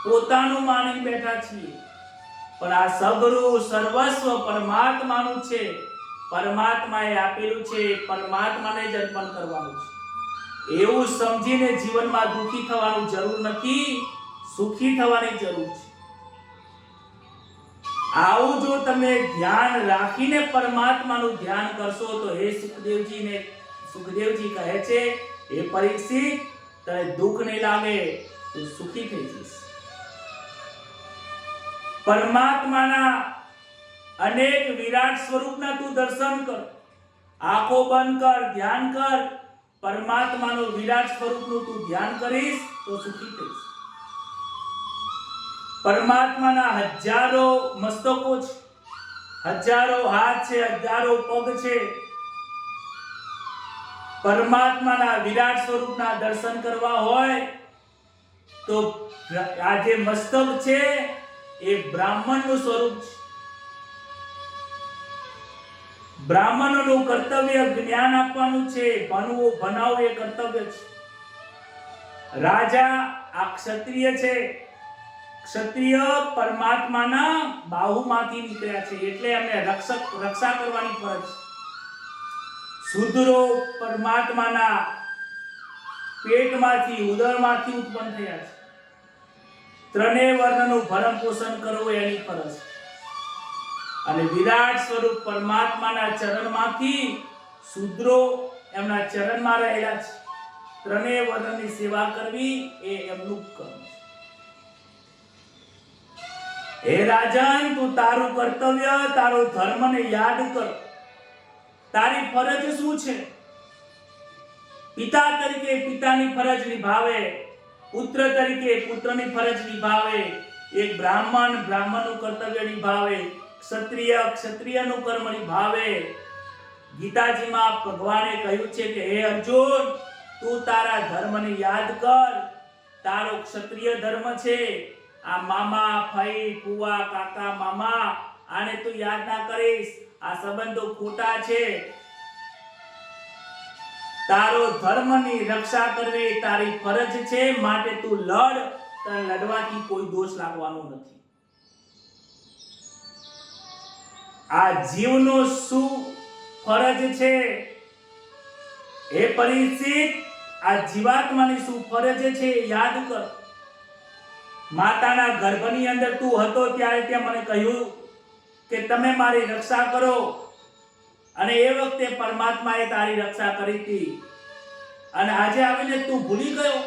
પોતાનું માનીને બેઠા છીએ. પણ આ સગરું સર્વસ્વ પરમાત્માનું છે પરમાત્માએ આપેલું છે, પરમાત્માને જ અર્પણ કરવાનું છે. એવું સમજીને જીવનમાં દુઃખી થવાનું જરૂર નથી, સુખી થવાની જરૂર છે. આવું જો તમે ધ્યાન રાખીને પરમાત્માનું ધ્યાન કરશો તો હે સુખદેવજી કહે છે, હે પરીક્ષિત, તને દુઃખ નહીં લાગે, તું સુખી થઈ જઈશ. પરમાત્માના અનેક વિરાટ સ્વરૂપના તું દર્શન કર, આંખો બંધ કર, ધ્યાન કર. પરમાત્માનું વિરાટ સ્વરૂપનું તું ધ્યાન કરીશ તો સુખી થઈશ. પરમાત્માના હજારો મસ્તકો છે, હજારો હાથ છે, હજારો પગ છે. પરમાત્માના વિરાટ સ્વરૂપના દર્શન કરવા હોય તો આ જે મસ્તક છે એ બ્રાહ્મણનું સ્વરૂપ છે. બ્રાહ્મણોનું કર્તવ્ય જ્ઞાન આપવાનું છે, ભણાવવું એ કર્તવ્ય છે. રાજા આ ક્ષત્રિય છે, ક્ષત્રિય પરમાત્માના બાહુમાંથી નીકળ્યા છે એટલે એમને રક્ષા કરવાની ફરજ છે. શૂદ્રો પરમાત્માના પેટમાંથી, ઉદરમાંથી ઉત્પન્ન થયા છે. ત્રણેય વર્ણનું ભરણ પોષણ કરવું એની ફરજ છે. અને વિરાટ સ્વરૂપ પરમાત્માના ચરણમાંથી શૂદ્રો એમના ચરણમાં રહેલા છે. ત્રણેય વર્ણની સેવા કરવી એ એમનું કર્મ છે. હે રાજન, તું તારું કર્તવ્ય, તારો ધર્મને યાદ કર. તારી ફરજ શું છે? પિતા તરીકે પિતાની ફરજ નિભાવે, પુત્ર તરીકે પુત્રની ફરજ નિભાવે, એક બ્રાહ્મણનું કર્તવ્ય નિભાવે, ક્ષત્રિય ક્ષત્રિયનું કર્મ નિભાવે. ગીતાજીમાં ભગવાને કહ્યું છે કે હે અર્જુન, તું તારા ધર્મને યાદ કર. તારો ક્ષત્રિય ધર્મ છે. આ મામા, ફઈ, ફુવા, કાકા, મામા, આને તું યાદ ના કરીશ. આ સંબંધો ખોટા છે. તારો ધર્મની રક્ષા કરવી તારી ફરજ છે, માટે તું લડ. તને લડવાથી કોઈ દોષ લાગવાનો નથી. આ જીવનો શું ફરજ છે? હે પરીક્ષિત, આ જીવાત્માની શું ફરજ છે યાદ કર. માતાના ગર્ભની અંદર તું હતો ત્યારે તે મને કહ્યું કે તમે મારી રક્ષા કરો, અને એ વખતે પરમાત્માએ તારી રક્ષા કરી હતી. અને આજે આવીને તું ભૂલી ગયો.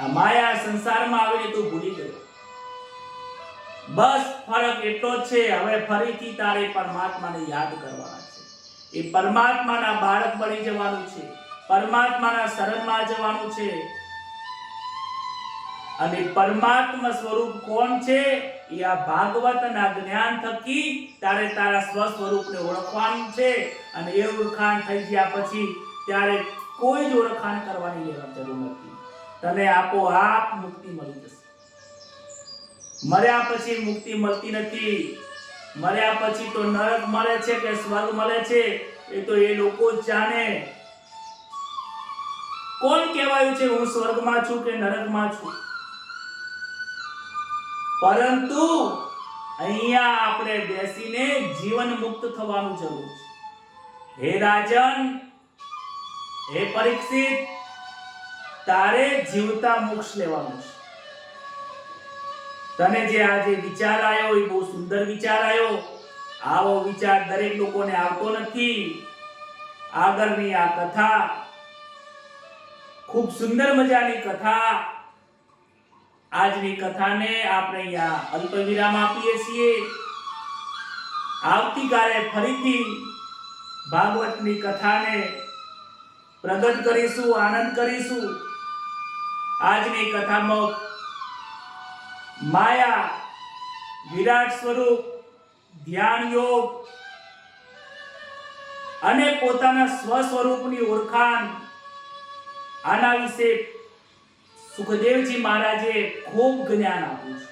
આ માયા સંસારમાં આવીને તું ભૂલી ગયો. બસ ફરક એટલો જ છે, હવે ફરીથી તારે પરમાત્માને યાદ કરવાના છે. એ પરમાત્માના બાળક બની જવાનું છે, પરમાત્માના શરણમાં જવાનું છે. અને પરમાત્મા સ્વરૂપ કોણ છે? એ આ ભાગવતના જ્ઞાન થકી તારે તારા સ્વ સ્વરૂપને ઓળખવાનું છે. અને એ ઓળખાણ થઈ ગયા પછી ત્યારે કોઈ જ ઓળખાણ કરવાની જરૂર નથી. તને આપોઆપ મુક્તિ મળી જશે. મર્યા પછી મુક્તિ મળતી નથી. મર્યા પછી તો નરક મળે છે કે સ્વર્ગ મળે છે એ તો એ લોકો જ જાણે. કોણ કહેવાયું છે હું સ્વર્ગમાં છું કે નરકમાં છું? પરંતુ અહીંયા આપણે બેસીને જીવન મુક્ત થવાનું જરૂર છે. હે રાજન, હે પરીક્ષિત, તારે જીવતા મોક્ષ લેવાનું છે. તને જે આજે વિચાર આવ્યો એ બહુ સુંદર વિચાર આવ્યો. આવો વિચાર દરેક લોકોને આવતો નથી. આગળની આ કથા ખૂબ સુંદર મજાની કથા. આજની કથાને આપણે અહીંયા અલ્પ વિરામ આપીએ છીએ. આવતીકાલે ફરીથી ભાગવતની કથાને પ્રગટ કરીશું, આનંદ કરીશું. આજની કથામાં માયા, વિરાટ સ્વરૂપ, ધ્યાન યોગ અને પોતાના સ્વ સ્વરૂપની ઓળખાણ, આના વિશે સુખદેવજી મહારાજે ખૂબ જ્ઞાન આપ્યું છે.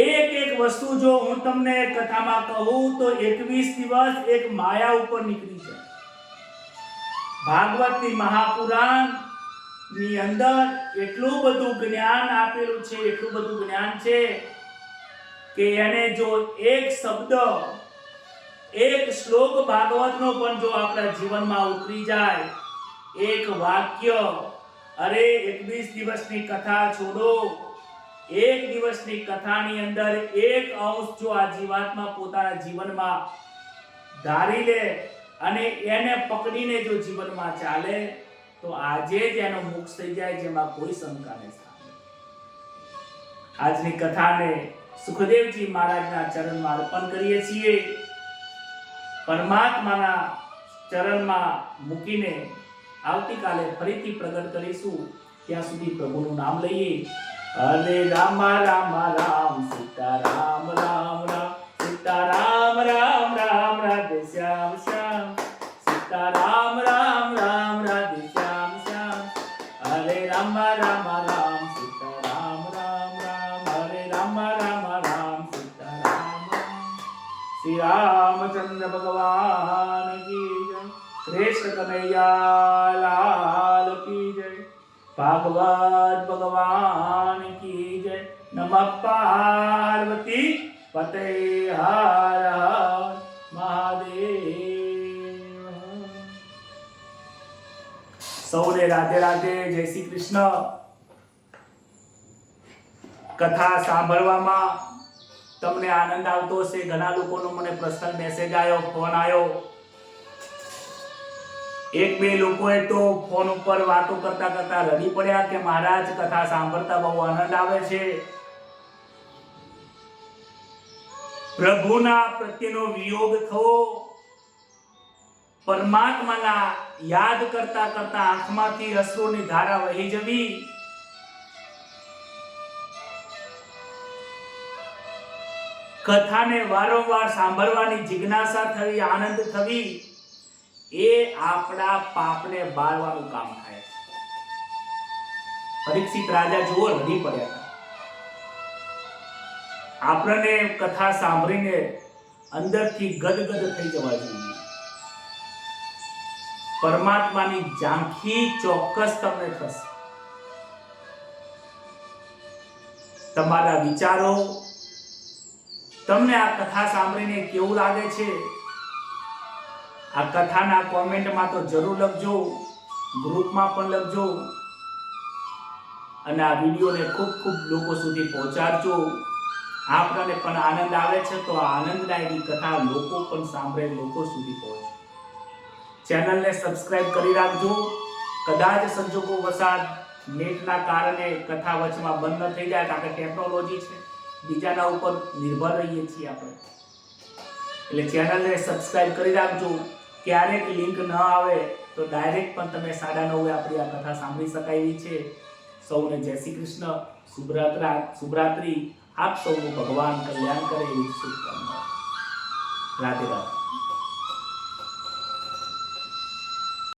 એક એક વસ્તુ જો હું તમને કથામાં કહું તો 21 દિવસ એક માયા ઉપર નીકળી જાય. ભાગવતની મહાપુરાણ ની અંદર એટલું બધું જ્ઞાન આપેલું છે, એટલું બધું જ્ઞાન છે કે એને જો એક શબ્દ, એક શ્લોક ભાગવતનો પણ જો આપણા જીવનમાં ઉતરી જાય, એક વાક્ય, અરે 21 દિવસની કથા છોડો, એક દિવસની કથાની અંદર એક અંશ જો આ જીવાત્મા પોતાના જીવનમાં ધારી લે અને એને પકડીને જો જીવનમાં ચાલે તો આજે જ એનો મોક્ષ થઈ જાય, જેમાં કોઈ શંકા નથી. આજની કથાને સુખદેવજી મહારાજના ચરણમાં અર્પણ કરીએ છીએ. પરમાત્માના ચરણમાં મૂકીને આવતીકાલે ફરીથી પ્રગટ કરીશું. ત્યાં સુધી પ્રભુનું નામ લઈએ. હરે રામ રામ રામ સીતારામ રામ રામ સીતારામ રામ રામ રાધે શ્યામ શ્યામ સીતારામ રામ રામ રાધે શ્યામ શ્યામ હરે રામ રામ રામ સીતારામ રામ રામ હરે રામ રામ રામ સીતારામ રામ. શ્રી રામચંદ્ર ભગવાન કી જય. કૃષ્ણ કનૈયા લાલ કી જય. ભાગવત ભગવાન કી જય. નમઃ પાર્વતી પતે. હર હર મહાદેવ. સૌને રાધે રાધે, જય શ્રી કૃષ્ણ. કથા સાંભળવામાં તમને આનંદ આવતો હશે. ઘણા લોકોનો મને પર્સનલ મેસેજ આવ્યો, ફોન આવ્યો. એક બે લોકોએ તો ફોન ઉપર વાતો કરતા કરતા રડી પડ્યા કે મહારાજ કથા સાંભળતા બહુ આનંદ આવે છે. પ્રભુના પ્રત્યેનો વિયોગ થવો, પરમાત્માના યાદ કરતા કરતા આંખમાંથી અશ્રુની ધારા વહી જવી, કથાને વારંવાર સાંભળવાની જિજ્ઞાસા થવી, આનંદ થવી, એ આપણા પાપને બાળવાનું કામ થાય છે. પરીક્ષિત રાજા જુઓ રડી પડ્યા હતા. આપણને કથા સાંભળીને અંદરથી ગદગદ થઈ જવા જોઈએ. પરમાત્માની ઝાંખી ચોક્કસ તમને થશે. તમારા વિચારો, તમને આ કથા સાંભળીને કેવું લાગે છે, આ કથાના કોમેન્ટમાં તો જરૂર લખજો, ગ્રુપમાં પણ લખજો અને આ વિડીયોને ખૂબ ખૂબ લોકો સુધી પહોંચાડજો. આપણને પણ આનંદ આવે છે તો આ આનંદના એવી કથા લોકો પણ સાંભળે, લોકો સુધી પહોંચે. ચેનલને સબસ્ક્રાઇબ કરી રાખજો. કદાચ સંજોગો વસાત નેટના કારણે કથા વચમાં બંધ ન થઈ જાય, કારણ કે ટેકનોલોજી છે, બીજાના ઉપર નિર્ભર રહીએ છીએ આપણે. એટલે ચેનલને સબસ્ક્રાઇબ કરી રાખજો. ક્યારેક લિંક ન આવે તો ડાયરેક્ટ પણ તમે 9:30 આપણી આ કથા સાંભળી શકાય એવી છે. સૌને જય શ્રી કૃષ્ણ. શુભરાત્રી. આપ સૌનું ભગવાન કલ્યાણ કરે એવી શુભકામના. રાધે રાધે.